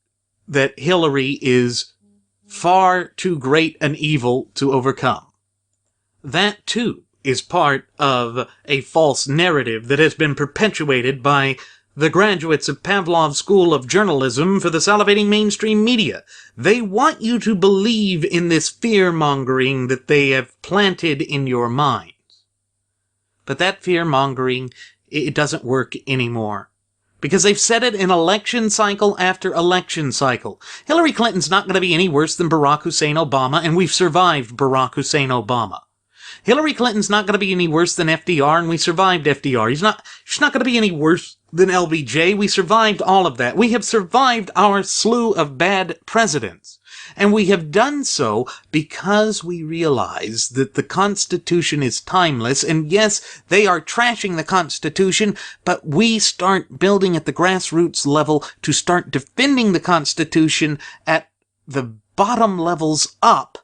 that Hillary is far too great an evil to overcome. That, too, is part of a false narrative that has been perpetuated by the graduates of Pavlov's School of Journalism for the salivating mainstream media. They want you to believe in this fear-mongering that they have planted in your minds. But that fear-mongering, it doesn't work anymore. Because they've said it in election cycle after election cycle. Hillary Clinton's not going to be any worse than Barack Hussein Obama, and we've survived Barack Hussein Obama. Hillary Clinton's not going to be any worse than FDR, and we survived FDR. She's not going to be any worse than LBJ. We survived all of that. We have survived our slew of bad presidents. And we have done so because we realize that the Constitution is timeless. And yes, they are trashing the Constitution, but we start building at the grassroots level to start defending the Constitution at the bottom levels up.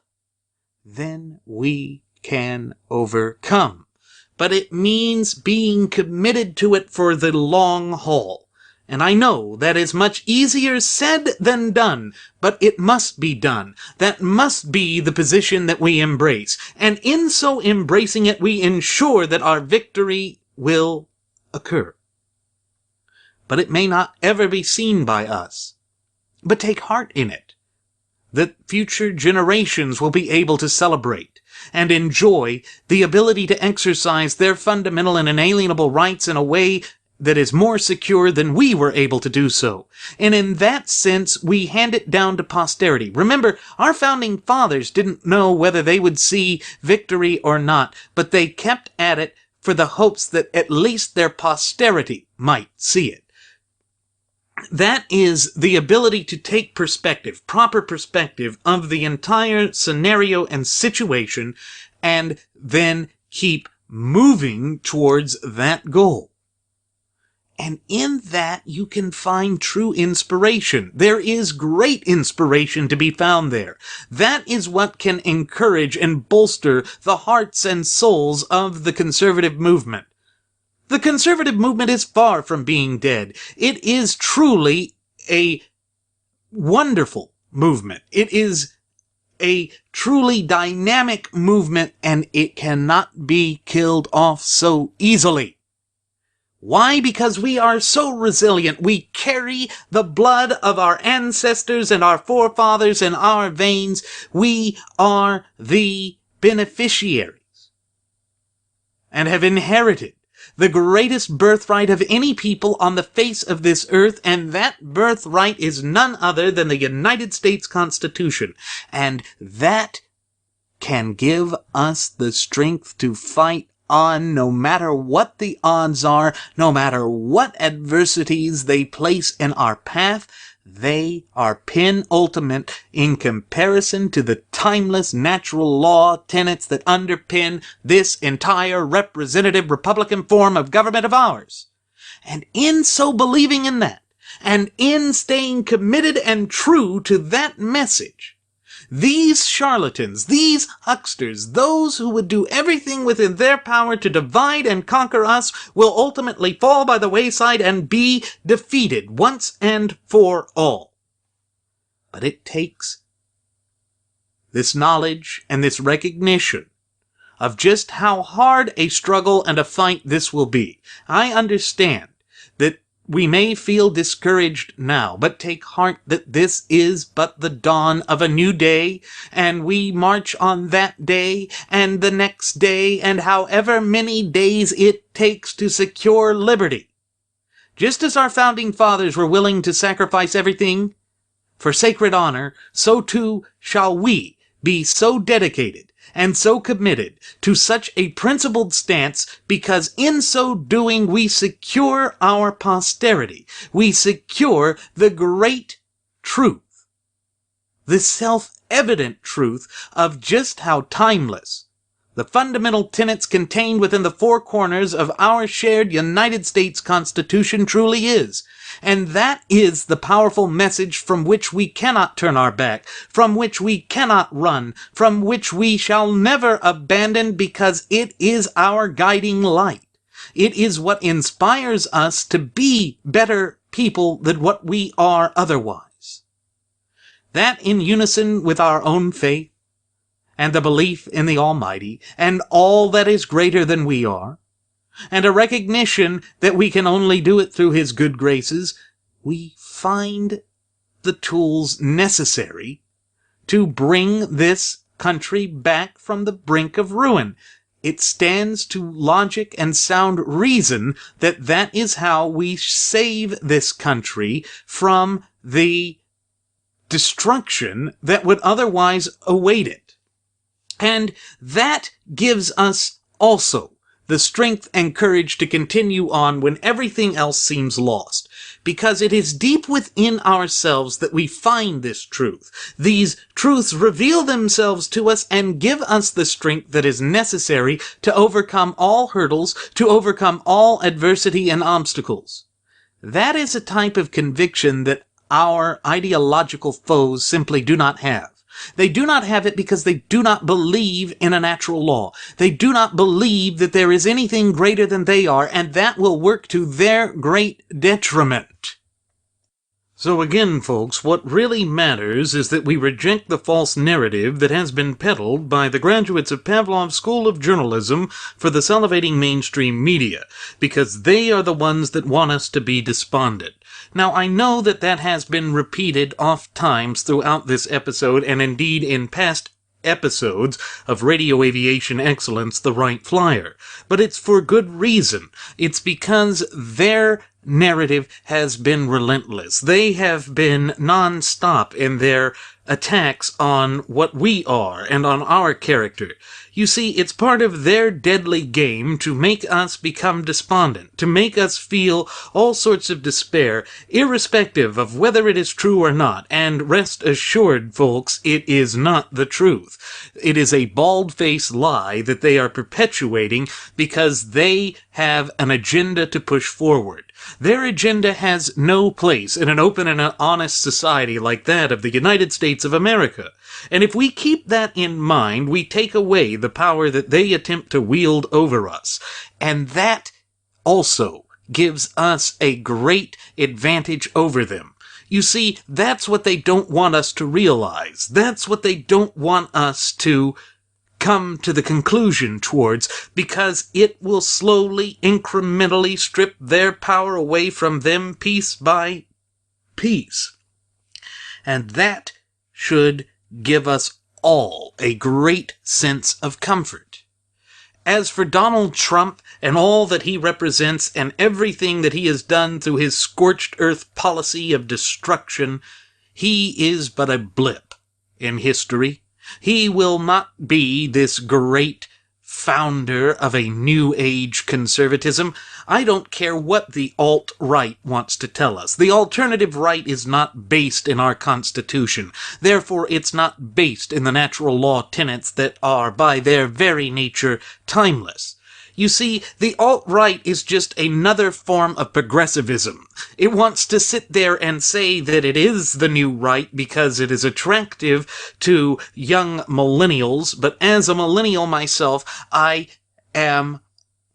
Then we can overcome. But it means being committed to it for the long haul. And I know that is much easier said than done, but it must be done. That must be the position that we embrace. And in so embracing it, we ensure that our victory will occur. But it may not ever be seen by us. But take heart in it. That future generations will be able to celebrate and enjoy the ability to exercise their fundamental and inalienable rights in a way that is more secure than we were able to do so. And in that sense, we hand it down to posterity. Remember, our founding fathers didn't know whether they would see victory or not, but they kept at it for the hopes that at least their posterity might see it. That is the ability to take perspective, proper perspective of the entire scenario and situation, and then keep moving towards that goal. And in that, you can find true inspiration. There is great inspiration to be found there. That is what can encourage and bolster the hearts and souls of the conservative movement. The conservative movement is far from being dead. It is truly a wonderful movement. It is a truly dynamic movement, and it cannot be killed off so easily. Why? Because we are so resilient. We carry the blood of our ancestors and our forefathers in our veins. We are the beneficiaries and have inherited the greatest birthright of any people on the face of this earth, and that birthright is none other than the United States Constitution. And that can give us the strength to fight on no matter what the odds are, no matter what adversities they place in our path. They are penultimate in comparison to the timeless natural law tenets that underpin this entire representative Republican form of government of ours. And in so believing in that, and in staying committed and true to that message, these charlatans, these hucksters, those who would do everything within their power to divide and conquer us, will ultimately fall by the wayside and be defeated once and for all. But it takes this knowledge and this recognition of just how hard a struggle and a fight this will be. I understand that we may feel discouraged now, but take heart that this is but the dawn of a new day, and we march on that day, and the next day, and however many days it takes to secure liberty. Just as our founding fathers were willing to sacrifice everything for sacred honor, so too shall we be so dedicated and so committed to such a principled stance, because in so doing we secure our posterity. We secure the great truth, the self-evident truth of just how timeless the fundamental tenets contained within the four corners of our shared United States Constitution truly is. And that is the powerful message from which we cannot turn our back, from which we cannot run, from which we shall never abandon, because it is our guiding light. It is what inspires us to be better people than what we are otherwise. That, in unison with our own faith, and the belief in the Almighty, and all that is greater than we are, and a recognition that we can only do it through His good graces, we find the tools necessary to bring this country back from the brink of ruin. It stands to logic and sound reason that that is how we save this country from the destruction that would otherwise await it. And that gives us also the strength and courage to continue on when everything else seems lost, because it is deep within ourselves that we find this truth. These truths reveal themselves to us and give us the strength that is necessary to overcome all hurdles, to overcome all adversity and obstacles. That is a type of conviction that our ideological foes simply do not have. They do not have it because they do not believe in a natural law. They do not believe that there is anything greater than they are, and that will work to their great detriment. So again, folks, what really matters is that we reject the false narrative that has been peddled by the graduates of Pavlov's School of Journalism for the salivating mainstream media, because they are the ones that want us to be despondent. Now, I know that that has been repeated oft times throughout this episode, and indeed in past episodes of Radio Aviation Excellence, the Wright Flyer. But it's for good reason. It's because their narrative has been relentless. They have been non-stop in their attacks on what we are and on our character. You see, it's part of their deadly game to make us become despondent, to make us feel all sorts of despair, irrespective of whether it is true or not. And rest assured, folks, it is not the truth. It is a bald-faced lie that they are perpetuating because they have an agenda to push forward. Their agenda has no place in an open and an honest society like that of the United States of America. And if we keep that in mind, we take away the power that they attempt to wield over us. And that also gives us a great advantage over them. You see, that's what they don't want us to realize. That's what they don't want us to come to the conclusion towards, because it will slowly, incrementally strip their power away from them piece by piece. And that should give us all a great sense of comfort. As for Donald Trump and all that he represents and everything that he has done through his scorched earth policy of destruction, he is but a blip in history. He will not be this great founder of a new age conservatism. I don't care what the alt-right wants to tell us. The alternative right is not based in our Constitution. Therefore, it's not based in the natural law tenets that are, by their very nature, timeless. You see, the alt-right is just another form of progressivism. It wants to sit there and say that it is the new right because it is attractive to young millennials, but as a millennial myself, I am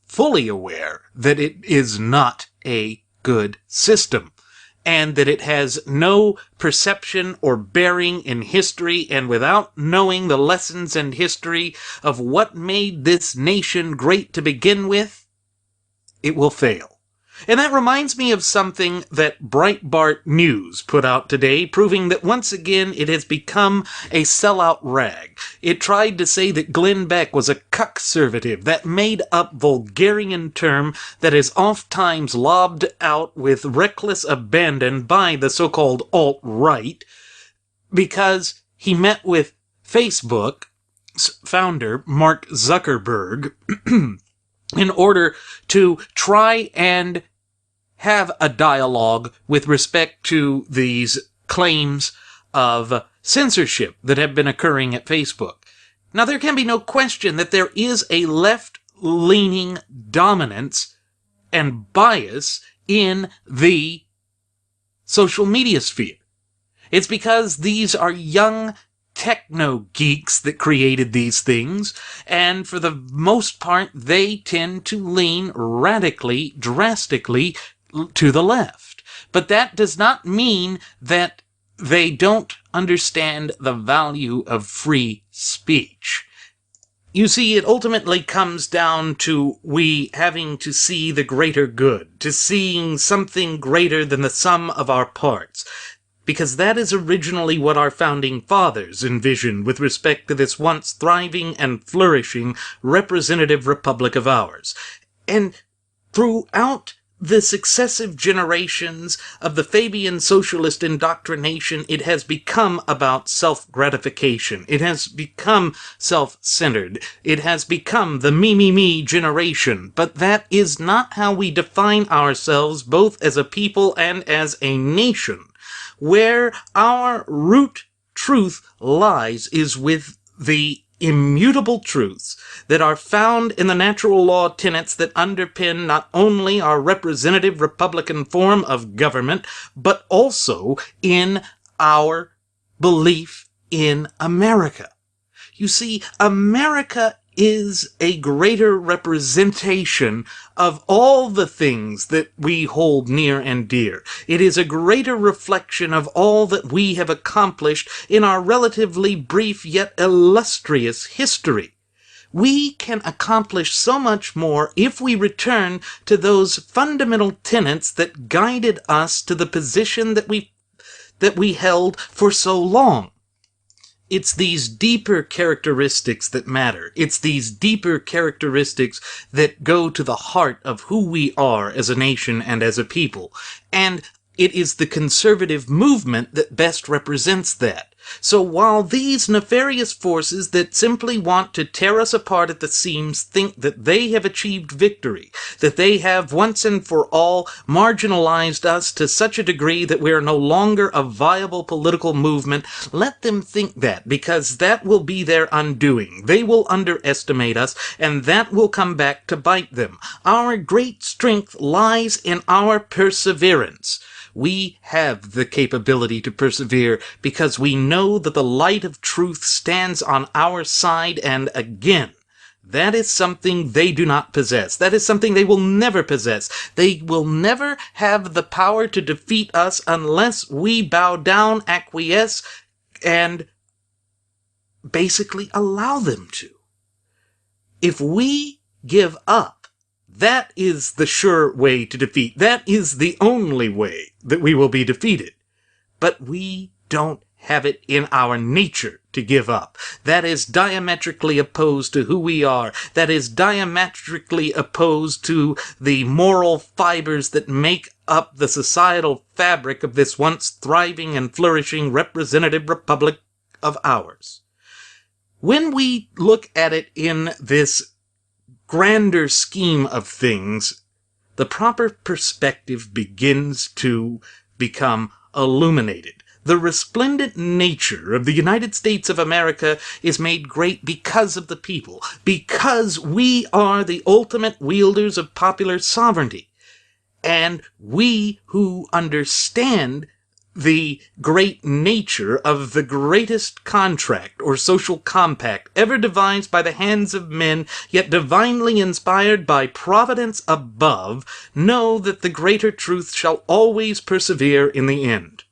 fully aware that it is not a good system. and that it has no perception or bearing in history, and without knowing the lessons and history of what made this nation great to begin with, it will fail. And that reminds me of something that Breitbart News put out today, proving that once again it has become a sellout rag. It tried to say that Glenn Beck was a conservative, that made-up vulgarian term that is oft-times lobbed out with reckless abandon by the so-called alt-right, because he met with Facebook's founder, Mark Zuckerberg, in order to try and have a dialogue with respect to these claims of censorship that have been occurring at Facebook. Now, there can be no question that there is a left-leaning dominance and bias in the social media sphere. It's because these are young techno geeks that created these things, and for the most part, they tend to lean radically, drastically to the left. But that does not mean that they don't understand the value of free speech. You see, it ultimately comes down to we having to see the greater good, to seeing something greater than the sum of our parts. Because that is originally what our founding fathers envisioned with respect to this once thriving and flourishing representative republic of ours. And throughout the successive generations of the Fabian socialist indoctrination, it has become about self-gratification. It has become self-centered. It has become the me generation. But that is not how we define ourselves, both as a people and as a nation. Where our root truth lies is with the immutable truths that are found in the natural law tenets that underpin not only our representative republican form of government, but also in our belief in America. You see, America is a greater representation of all the things that we hold near and dear. It is a greater reflection of all that we have accomplished in our relatively brief yet illustrious history. We can accomplish so much more if we return to those fundamental tenets that guided us to the position that we held for so long. It's these deeper characteristics that matter. It's these deeper characteristics that go to the heart of who we are as a nation and as a people. And it is the conservative movement that best represents that. So while these nefarious forces that simply want to tear us apart at the seams think that they have achieved victory, that they have once and for all marginalized us to such a degree that we are no longer a viable political movement, let them think that, because that will be their undoing. They will underestimate us, and that will come back to bite them. Our great strength lies in our perseverance. We have the capability to persevere because we know that the light of truth stands on our side, and again, that is something they do not possess. That is something they will never possess. They will never have the power to defeat us unless we bow down, acquiesce, and basically allow them to. If we give up, that is the sure way to defeat. That is the only way that we will be defeated. But we don't have it in our nature to give up. That is diametrically opposed to who we are. That is diametrically opposed to the moral fibers that make up the societal fabric of this once thriving and flourishing representative republic of ours. When we look at it in this grander scheme of things, the proper perspective begins to become illuminated. The resplendent nature of the United States of America is made great because of the people, because we are the ultimate wielders of popular sovereignty. And we who understand the great nature of the greatest contract or social compact ever devised by the hands of men, yet divinely inspired by providence above, know that the greater truth shall always persevere in the end.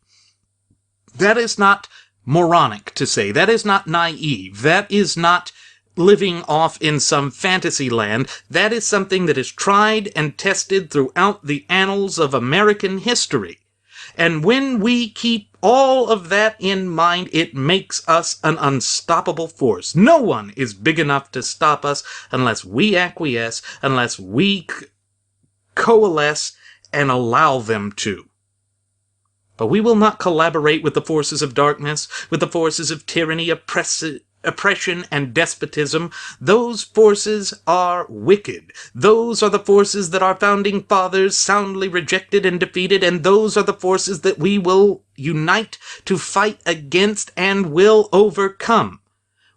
That is not moronic to say. That is not naive. That is not living off in some fantasy land. That is something that is tried and tested throughout the annals of American history. And when we keep all of that in mind, it makes us an unstoppable force. No one is big enough to stop us unless we acquiesce, unless we coalesce and allow them to. But we will not collaborate with the forces of darkness, with the forces of tyranny, oppression, and despotism. Those forces are wicked. Those are the forces that our founding fathers soundly rejected and defeated, and those are the forces that we will unite to fight against and will overcome.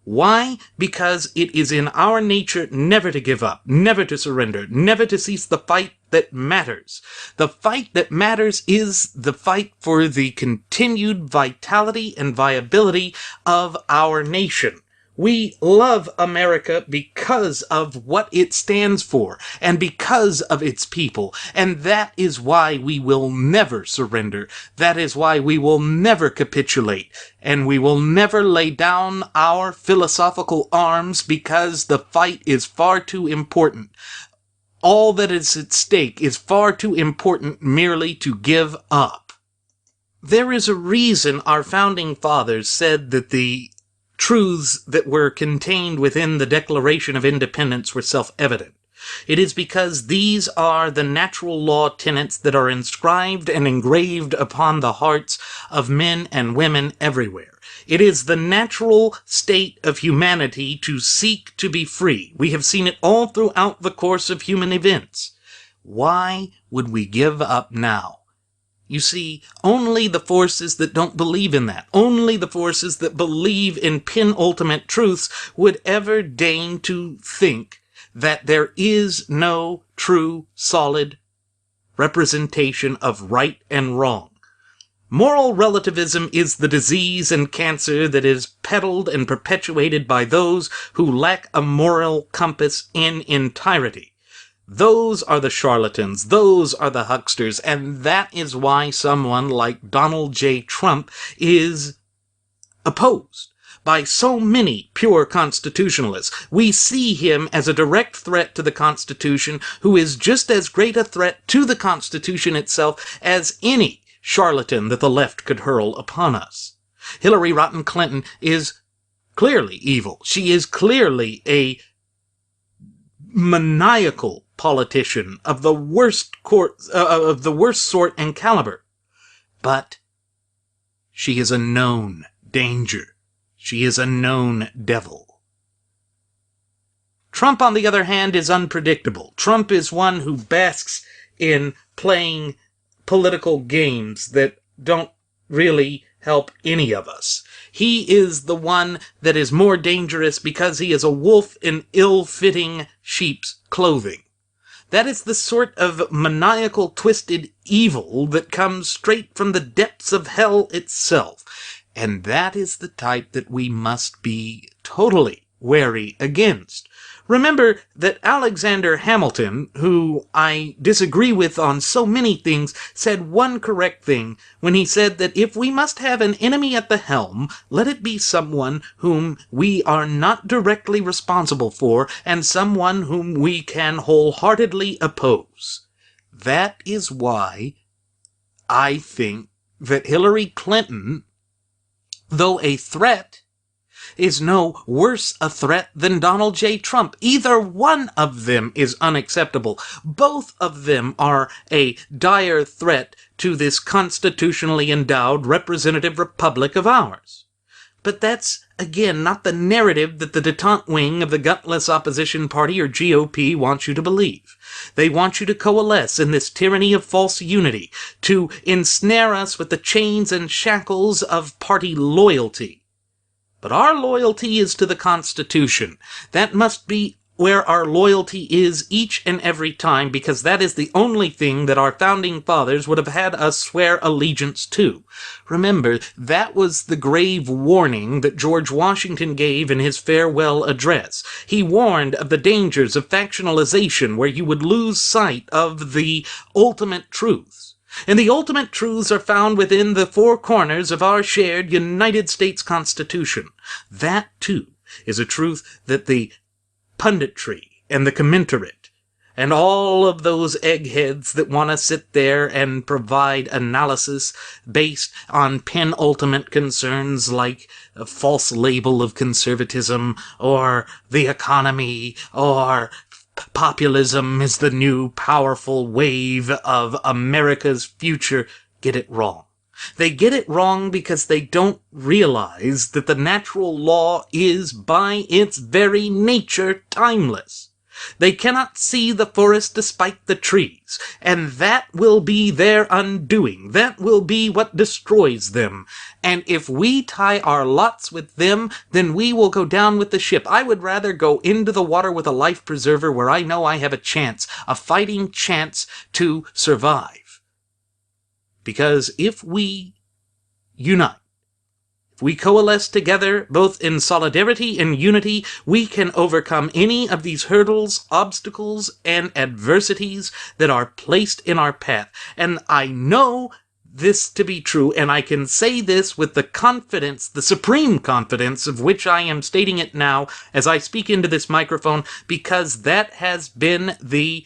Why? Because it is in our nature never to give up, never to surrender, never to cease the fight that matters. The fight that matters is the fight for the continued vitality and viability of our nation. We love America because of what it stands for and because of its people. And that is why we will never surrender. That is why we will never capitulate. And we will never lay down our philosophical arms because the fight is far too important. All that is at stake is far too important merely to give up. There is a reason our founding fathers said that the truths that were contained within the Declaration of Independence were self-evident. It is because these are the natural law tenets that are inscribed and engraved upon the hearts of men and women everywhere. It is the natural state of humanity to seek to be free. We have seen it all throughout the course of human events. Why would we give up now? You see, only the forces that don't believe in that, only the forces that believe in penultimate truths would ever deign to think that there is no true, solid representation of right and wrong. Moral relativism is the disease and cancer that is peddled and perpetuated by those who lack a moral compass in entirety. Those are the charlatans, those are the hucksters, and that is why someone like Donald J. Trump is opposed by so many pure constitutionalists. We see him as a direct threat to the Constitution, who is just as great a threat to the Constitution itself as any charlatan that the left could hurl upon us. Hillary Rotten Clinton is clearly evil. She is clearly a maniacal politician of the worst sort and caliber. But she is a known danger. She is a known devil. Trump, on the other hand, is unpredictable. Trump is one who basks in playing political games that don't really help any of us. He is the one that is more dangerous because he is a wolf in ill-fitting sheep's clothing. That is the sort of maniacal, twisted evil that comes straight from the depths of hell itself. And that is the type that we must be totally wary against. Remember that Alexander Hamilton, who I disagree with on so many things, said one correct thing when he said that if we must have an enemy at the helm, let it be someone whom we are not directly responsible for and someone whom we can wholeheartedly oppose. That is why I think that Hillary Clinton, though a threat, is no worse a threat than Donald J. Trump. Either one of them is unacceptable. Both of them are a dire threat to this constitutionally endowed representative republic of ours. But that's, again, not the narrative that the detente wing of the gutless opposition party or GOP wants you to believe. They want you to coalesce in this tyranny of false unity, to ensnare us with the chains and shackles of party loyalty. But our loyalty is to the Constitution. That must be where our loyalty is each and every time, because that is the only thing that our founding fathers would have had us swear allegiance to. Remember, that was the grave warning that George Washington gave in his farewell address. He warned of the dangers of factionalization, where you would lose sight of the ultimate truths. And the ultimate truths are found within the four corners of our shared United States Constitution. That, too, is a truth that the punditry and the commensurate and all of those eggheads that want to sit there and provide analysis based on penultimate concerns like a false label of conservatism or the economy or populism is the new powerful wave of America's future get it wrong. They get it wrong because they don't realize that the natural law is, by its very nature, timeless. They cannot see the forest despite the trees, and that will be their undoing. That will be what destroys them. And if we tie our lots with them, then we will go down with the ship. I would rather go into the water with a life preserver where I know I have a chance, a fighting chance to survive. Because if we unite, if we coalesce together, both in solidarity and unity, we can overcome any of these hurdles, obstacles, and adversities that are placed in our path. And I know this to be true, and I can say this with the confidence, the supreme confidence of which I am stating it now as I speak into this microphone, because that has been the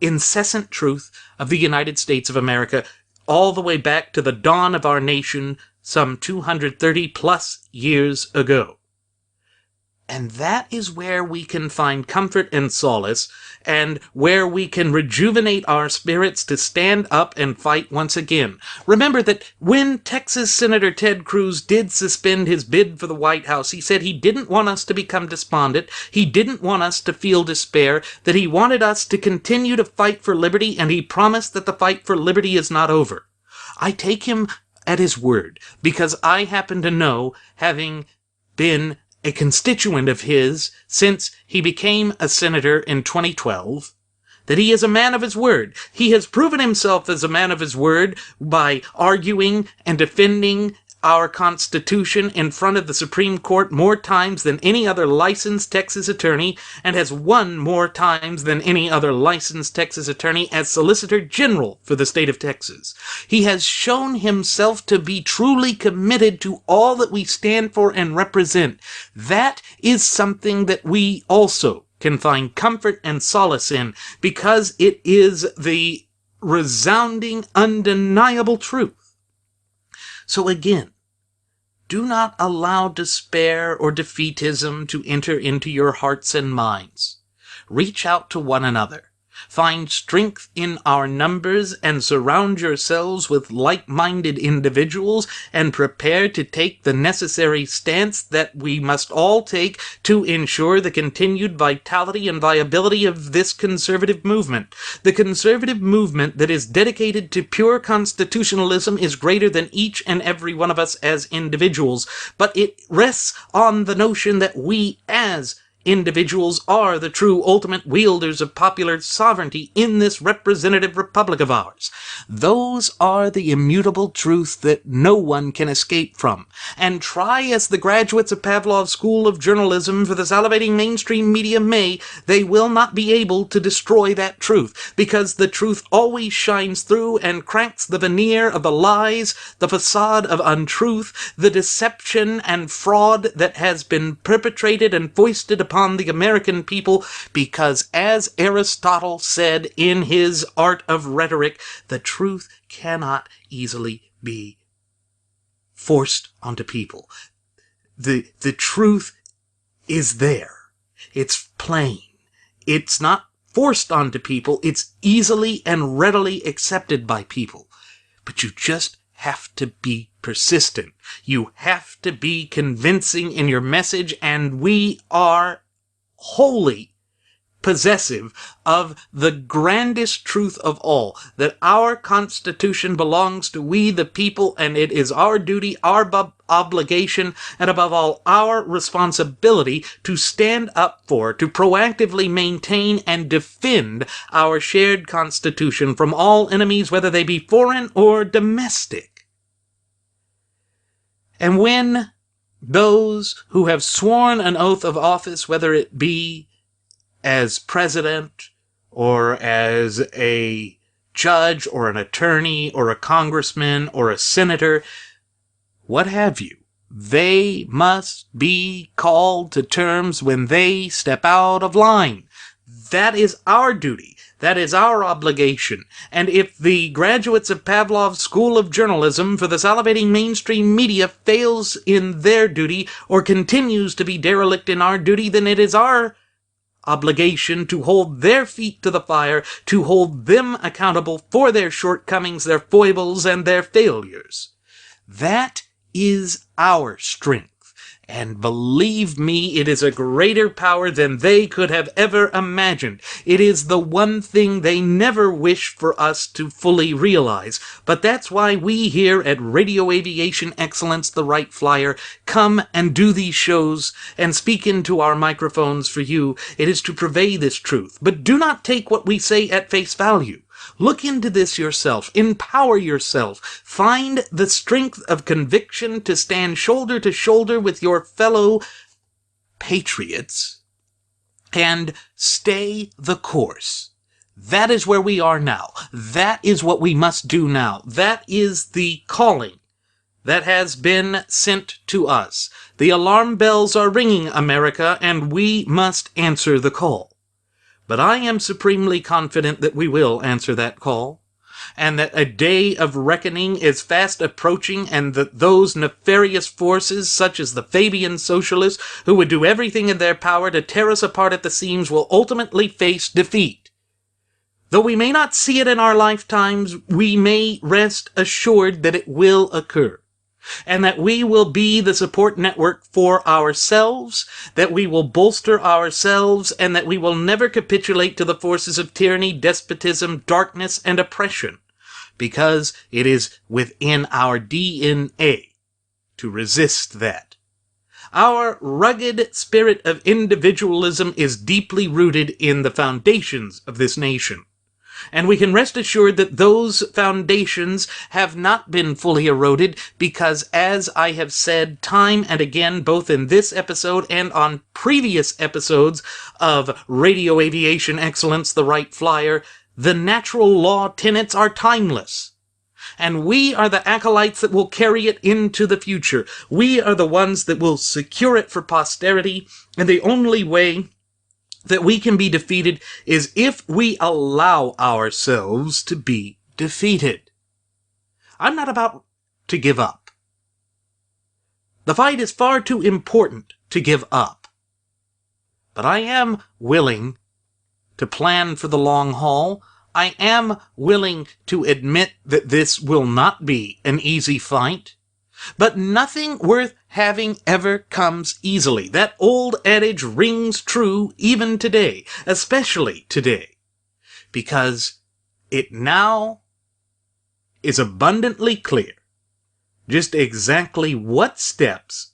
incessant truth of the United States of America all the way back to the dawn of our nation some 230 plus years ago. And that is where we can find comfort and solace, and where we can rejuvenate our spirits to stand up and fight once again. Remember that when Texas Senator Ted Cruz did suspend his bid for the White House, he said he didn't want us to become despondent, he didn't want us to feel despair, that he wanted us to continue to fight for liberty, and he promised that the fight for liberty is not over. I take him at his word, because I happen to know, having been a constituent of his since he became a senator in 2012, that he is a man of his word. He has proven himself as a man of his word by arguing and defending our Constitution in front of the Supreme Court more times than any other licensed Texas attorney, and has won more times than any other licensed Texas attorney as Solicitor General for the state of Texas. He has shown himself to be truly committed to all that we stand for and represent. That is something that we also can find comfort and solace in, because it is the resounding, undeniable truth. So again, do not allow despair or defeatism to enter into your hearts and minds. Reach out to one another. Find strength in our numbers and surround yourselves with like-minded individuals, and prepare to take the necessary stance that we must all take to ensure the continued vitality and viability of this conservative movement. The conservative movement that is dedicated to pure constitutionalism is greater than each and every one of us as individuals, but it rests on the notion that we as individuals are the true ultimate wielders of popular sovereignty in this representative republic of ours. Those are the immutable truths that no one can escape from. And try as the graduates of Pavlov's School of Journalism for the salivating mainstream media may, they will not be able to destroy that truth, because the truth always shines through and cracks the veneer of the lies, the facade of untruth, the deception and fraud that has been perpetrated and foisted upon the American people, because as Aristotle said in his Art of Rhetoric, the truth cannot easily be forced onto people. The truth is there. It's plain. It's not forced onto people. It's easily and readily accepted by people. But you just have to be persistent. You have to be convincing in your message, and we are wholly possessive of the grandest truth of all, that our Constitution belongs to we the people, and it is our duty, our obligation, and above all, our responsibility to stand up for, to proactively maintain and defend our shared Constitution from all enemies, whether they be foreign or domestic. And when those who have sworn an oath of office, whether it be as president or as a judge or an attorney or a congressman or a senator, what have you, they must be called to terms when they step out of line. That is our duty. That is our obligation. And if the graduates of Pavlov's School of Journalism for the salivating mainstream media fails in their duty or continues to be derelict in our duty, then it is our obligation to hold their feet to the fire, to hold them accountable for their shortcomings, their foibles, and their failures. That is our strength. And believe me, it is a greater power than they could have ever imagined. It is the one thing they never wish for us to fully realize. But that's why we here at Radio Aviation Excellence, the Wright Flyer, come and do these shows and speak into our microphones for you. It is to purvey this truth. But do not take what we say at face value. Look into this yourself. Empower yourself. Find the strength of conviction to stand shoulder to shoulder with your fellow patriots and stay the course. That is where we are now. That is what we must do now. That is the calling that has been sent to us. The alarm bells are ringing, America, and we must answer the call. But I am supremely confident that we will answer that call, and that a day of reckoning is fast approaching, and that those nefarious forces, such as the Fabian socialists, who would do everything in their power to tear us apart at the seams, will ultimately face defeat. Though we may not see it in our lifetimes, we may rest assured that it will occur. And that we will be the support network for ourselves, that we will bolster ourselves, and that we will never capitulate to the forces of tyranny, despotism, darkness, and oppression, because it is within our DNA to resist that. Our rugged spirit of individualism is deeply rooted in the foundations of this nation. And we can rest assured that those foundations have not been fully eroded because, as I have said time and again, both in this episode and on previous episodes of Radio Aviation Excellence, the Wright Flyer, the natural law tenets are timeless. And we are the acolytes that will carry it into the future. We are the ones that will secure it for posterity, and the only way that we can be defeated is if we allow ourselves to be defeated. I'm not about to give up. The fight is far too important to give up. But I am willing to plan for the long haul. I am willing to admit that this will not be an easy fight. But nothing worth having ever comes easily. That old adage rings true even today, especially today, because it now is abundantly clear just exactly what steps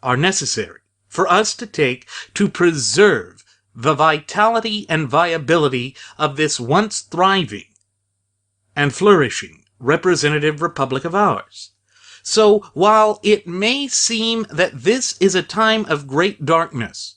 are necessary for us to take to preserve the vitality and viability of this once thriving and flourishing representative republic of ours. So, while it may seem that this is a time of great darkness,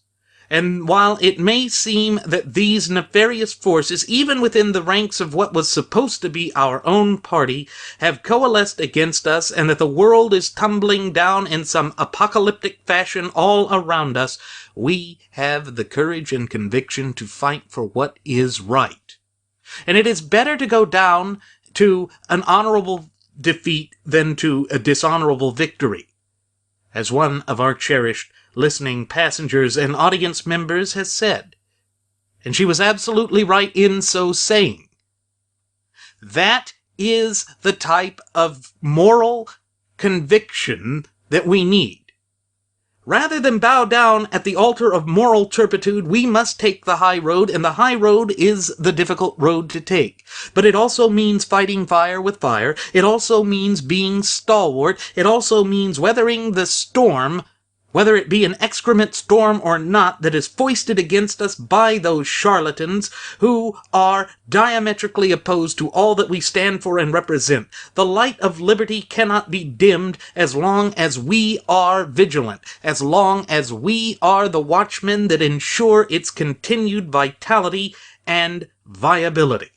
and while it may seem that these nefarious forces, even within the ranks of what was supposed to be our own party, have coalesced against us, and that the world is tumbling down in some apocalyptic fashion all around us, we have the courage and conviction to fight for what is right. And it is better to go down to an honorable defeat than to a dishonorable victory, as one of our cherished listening passengers and audience members has said, and she was absolutely right in so saying. That is the type of moral conviction that we need. Rather than bow down at the altar of moral turpitude, we must take the high road, and the high road is the difficult road to take. But it also means fighting fire with fire. It also means being stalwart. It also means weathering the storm, whether it be an excrement storm or not, that is foisted against us by those charlatans who are diametrically opposed to all that we stand for and represent. The light of liberty cannot be dimmed as long as we are vigilant, as long as we are the watchmen that ensure its continued vitality and viability.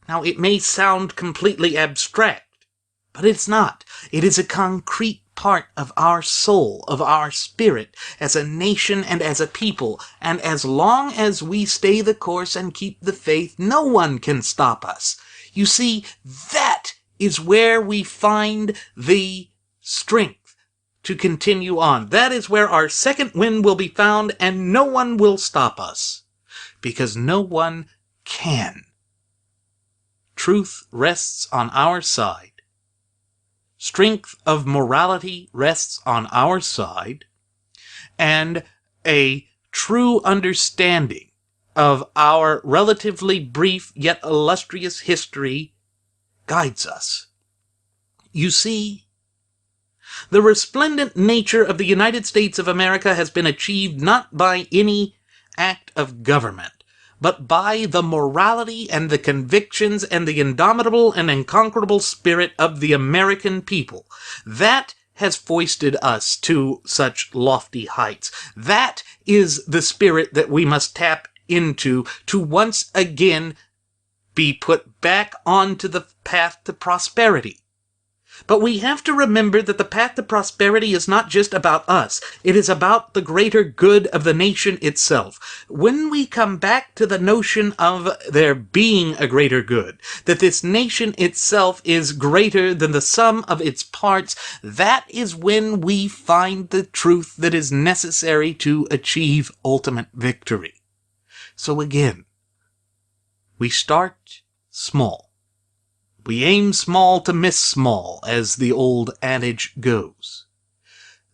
Now, it may sound completely abstract, but it's not. It is a concrete part of our soul, of our spirit, as a nation and as a people. And as long as we stay the course and keep the faith, no one can stop us. You see, that is where we find the strength to continue on. That is where our second wind will be found, and no one will stop us, because no one can. Truth rests on our side. Strength of morality rests on our side, and a true understanding of our relatively brief yet illustrious history guides us. You see, the resplendent nature of the United States of America has been achieved not by any act of government, but by the morality and the convictions and the indomitable and unconquerable spirit of the American people. That has foisted us to such lofty heights. That is the spirit that we must tap into to once again be put back onto the path to prosperity. But we have to remember that the path to prosperity is not just about us. It is about the greater good of the nation itself. When we come back to the notion of there being a greater good, that this nation itself is greater than the sum of its parts, that is when we find the truth that is necessary to achieve ultimate victory. So again, we start small. We aim small to miss small, as the old adage goes.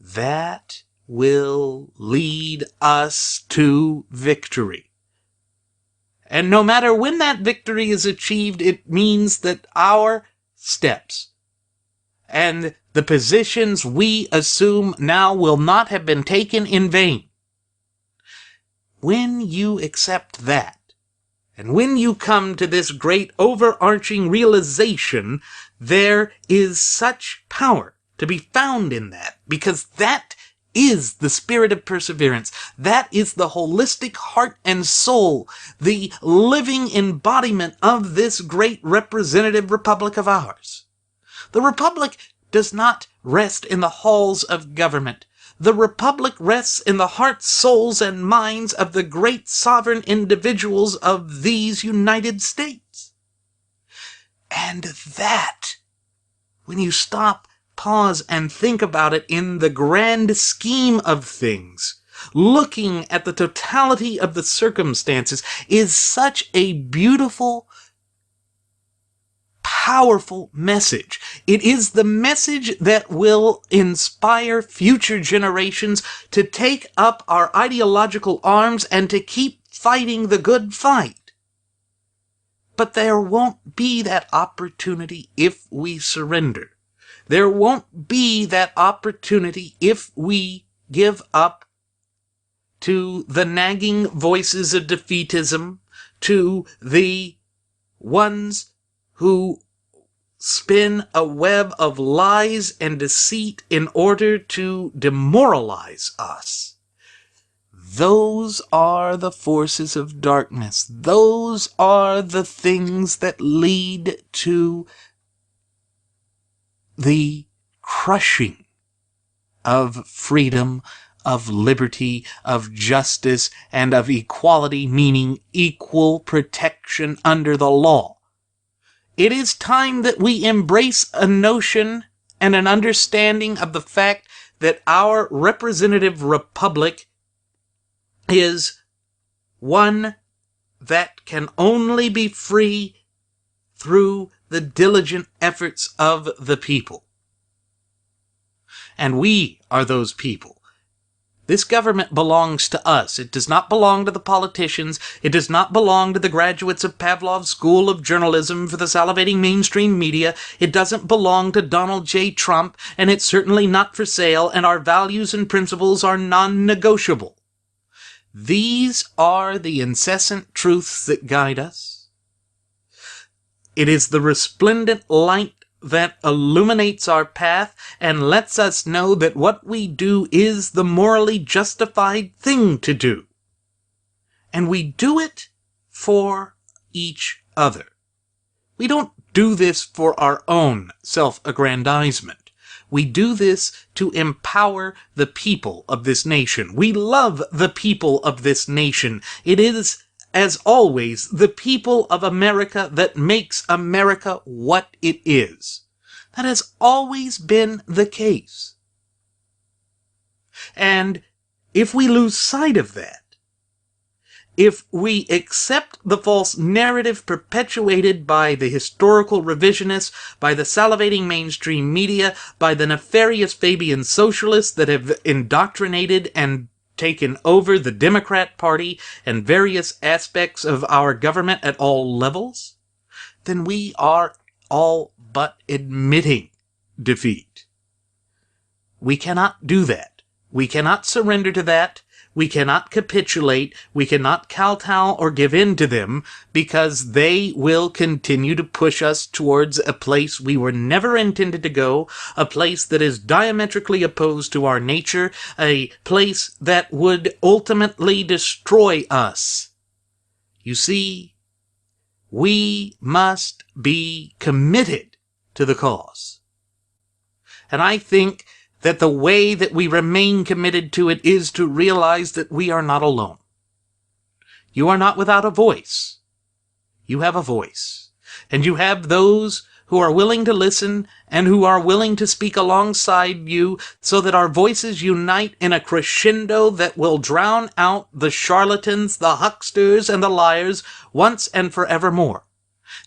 That will lead us to victory. And no matter when that victory is achieved, it means that our steps and the positions we assume now will not have been taken in vain. When you accept that, and when you come to this great overarching realization, there is such power to be found in that, because that is the spirit of perseverance. That is the holistic heart and soul, the living embodiment of this great representative republic of ours. The republic does not rest in the halls of government. The republic rests in the hearts, souls, and minds of the great sovereign individuals of these United States. And that, when you stop, pause, and think about it in the grand scheme of things, looking at the totality of the circumstances, is such a beautiful, powerful message. It is the message that will inspire future generations to take up our ideological arms and to keep fighting the good fight. But there won't be that opportunity if we surrender. There won't be that opportunity if we give up to the nagging voices of defeatism, to the ones who spin a web of lies and deceit in order to demoralize us. Those are the forces of darkness. Those are the things that lead to the crushing of freedom, of liberty, of justice, and of equality, meaning equal protection under the law. It is time that we embrace a notion and an understanding of the fact that our representative republic is one that can only be free through the diligent efforts of the people. And we are those people. This government belongs to us. It does not belong to the politicians. It does not belong to the graduates of Pavlov's School of Journalism for the salivating mainstream media. It doesn't belong to Donald J. Trump, and it's certainly not for sale, and our values and principles are non-negotiable. These are the incessant truths that guide us. It is the resplendent light that illuminates our path and lets us know that what we do is the morally justified thing to do. And we do it for each other. We don't do this for our own self-aggrandizement. We do this to empower the people of this nation. We love the people of this nation. It is, as always, the people of America that makes America what it is. That has always been the case. And if we lose sight of that, if we accept the false narrative perpetuated by the historical revisionists, by the salivating mainstream media, by the nefarious Fabian socialists that have indoctrinated and taken over the Democrat Party and various aspects of our government at all levels, then we are all but admitting defeat. We cannot do that. We cannot surrender to that. We cannot capitulate. We cannot kowtow or give in to them, because they will continue to push us towards a place we were never intended to go, a place that is diametrically opposed to our nature, a place that would ultimately destroy us. You see, we must be committed to the cause. And I think that the way that we remain committed to it is to realize that we are not alone. You are not without a voice. You have a voice. And you have those who are willing to listen and who are willing to speak alongside you, so that our voices unite in a crescendo that will drown out the charlatans, the hucksters, and the liars once and forevermore.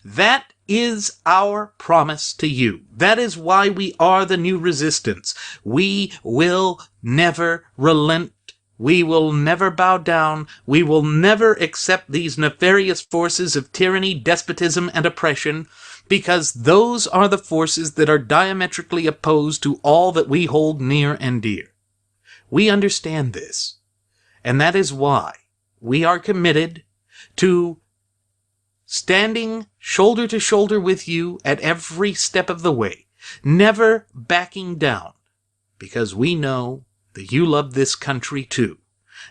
That is our promise to you. That is why we are the new resistance. We will never relent. We will never bow down. We will never accept these nefarious forces of tyranny, despotism, and oppression, because those are the forces that are diametrically opposed to all that we hold near and dear. We understand this, and that is why we are committed to standing shoulder to shoulder with you at every step of the way, never backing down, because we know that you love this country too,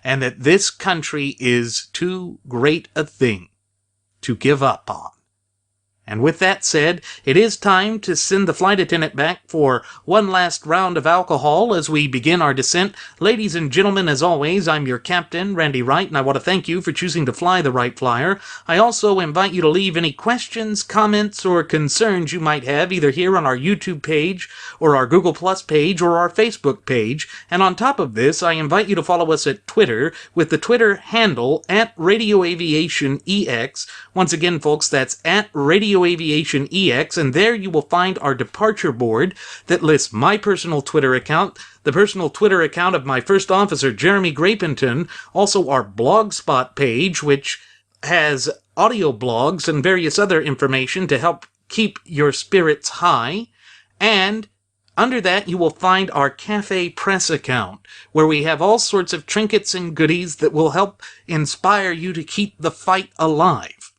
and that this country is too great a thing to give up on. And with that said, it is time to send the flight attendant back for one last round of alcohol as we begin our descent. Ladies and gentlemen, as always, I'm your captain, Randy Wright, and I want to thank you for choosing to fly the Wright Flyer. I also invite you to leave any questions, comments, or concerns you might have either here on our YouTube page, or our Google Plus page, or our Facebook page. And on top of this, I invite you to follow us at Twitter with the Twitter handle @RadioAviationEX. Once again, folks, that's @RadioAviationEX, and there you will find our departure board that lists my personal Twitter account, the personal Twitter account of my first officer, Jeremy Grapington, also our Blogspot page, which has audio blogs and various other information to help keep your spirits high, and under that, you will find our Cafe Press account, where we have all sorts of trinkets and goodies that will help inspire you to keep the fight alive.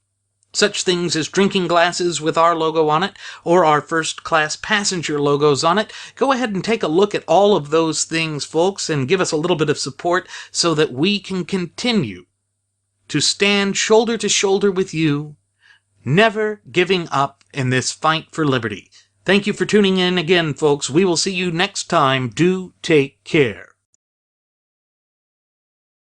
Such things as drinking glasses with our logo on it, or our first-class passenger logos on it. Go ahead and take a look at all of those things, folks, and give us a little bit of support so that we can continue to stand shoulder to shoulder with you, never giving up in this fight for liberty. Thank you for tuning in again, folks. We will see you next time. Do take care.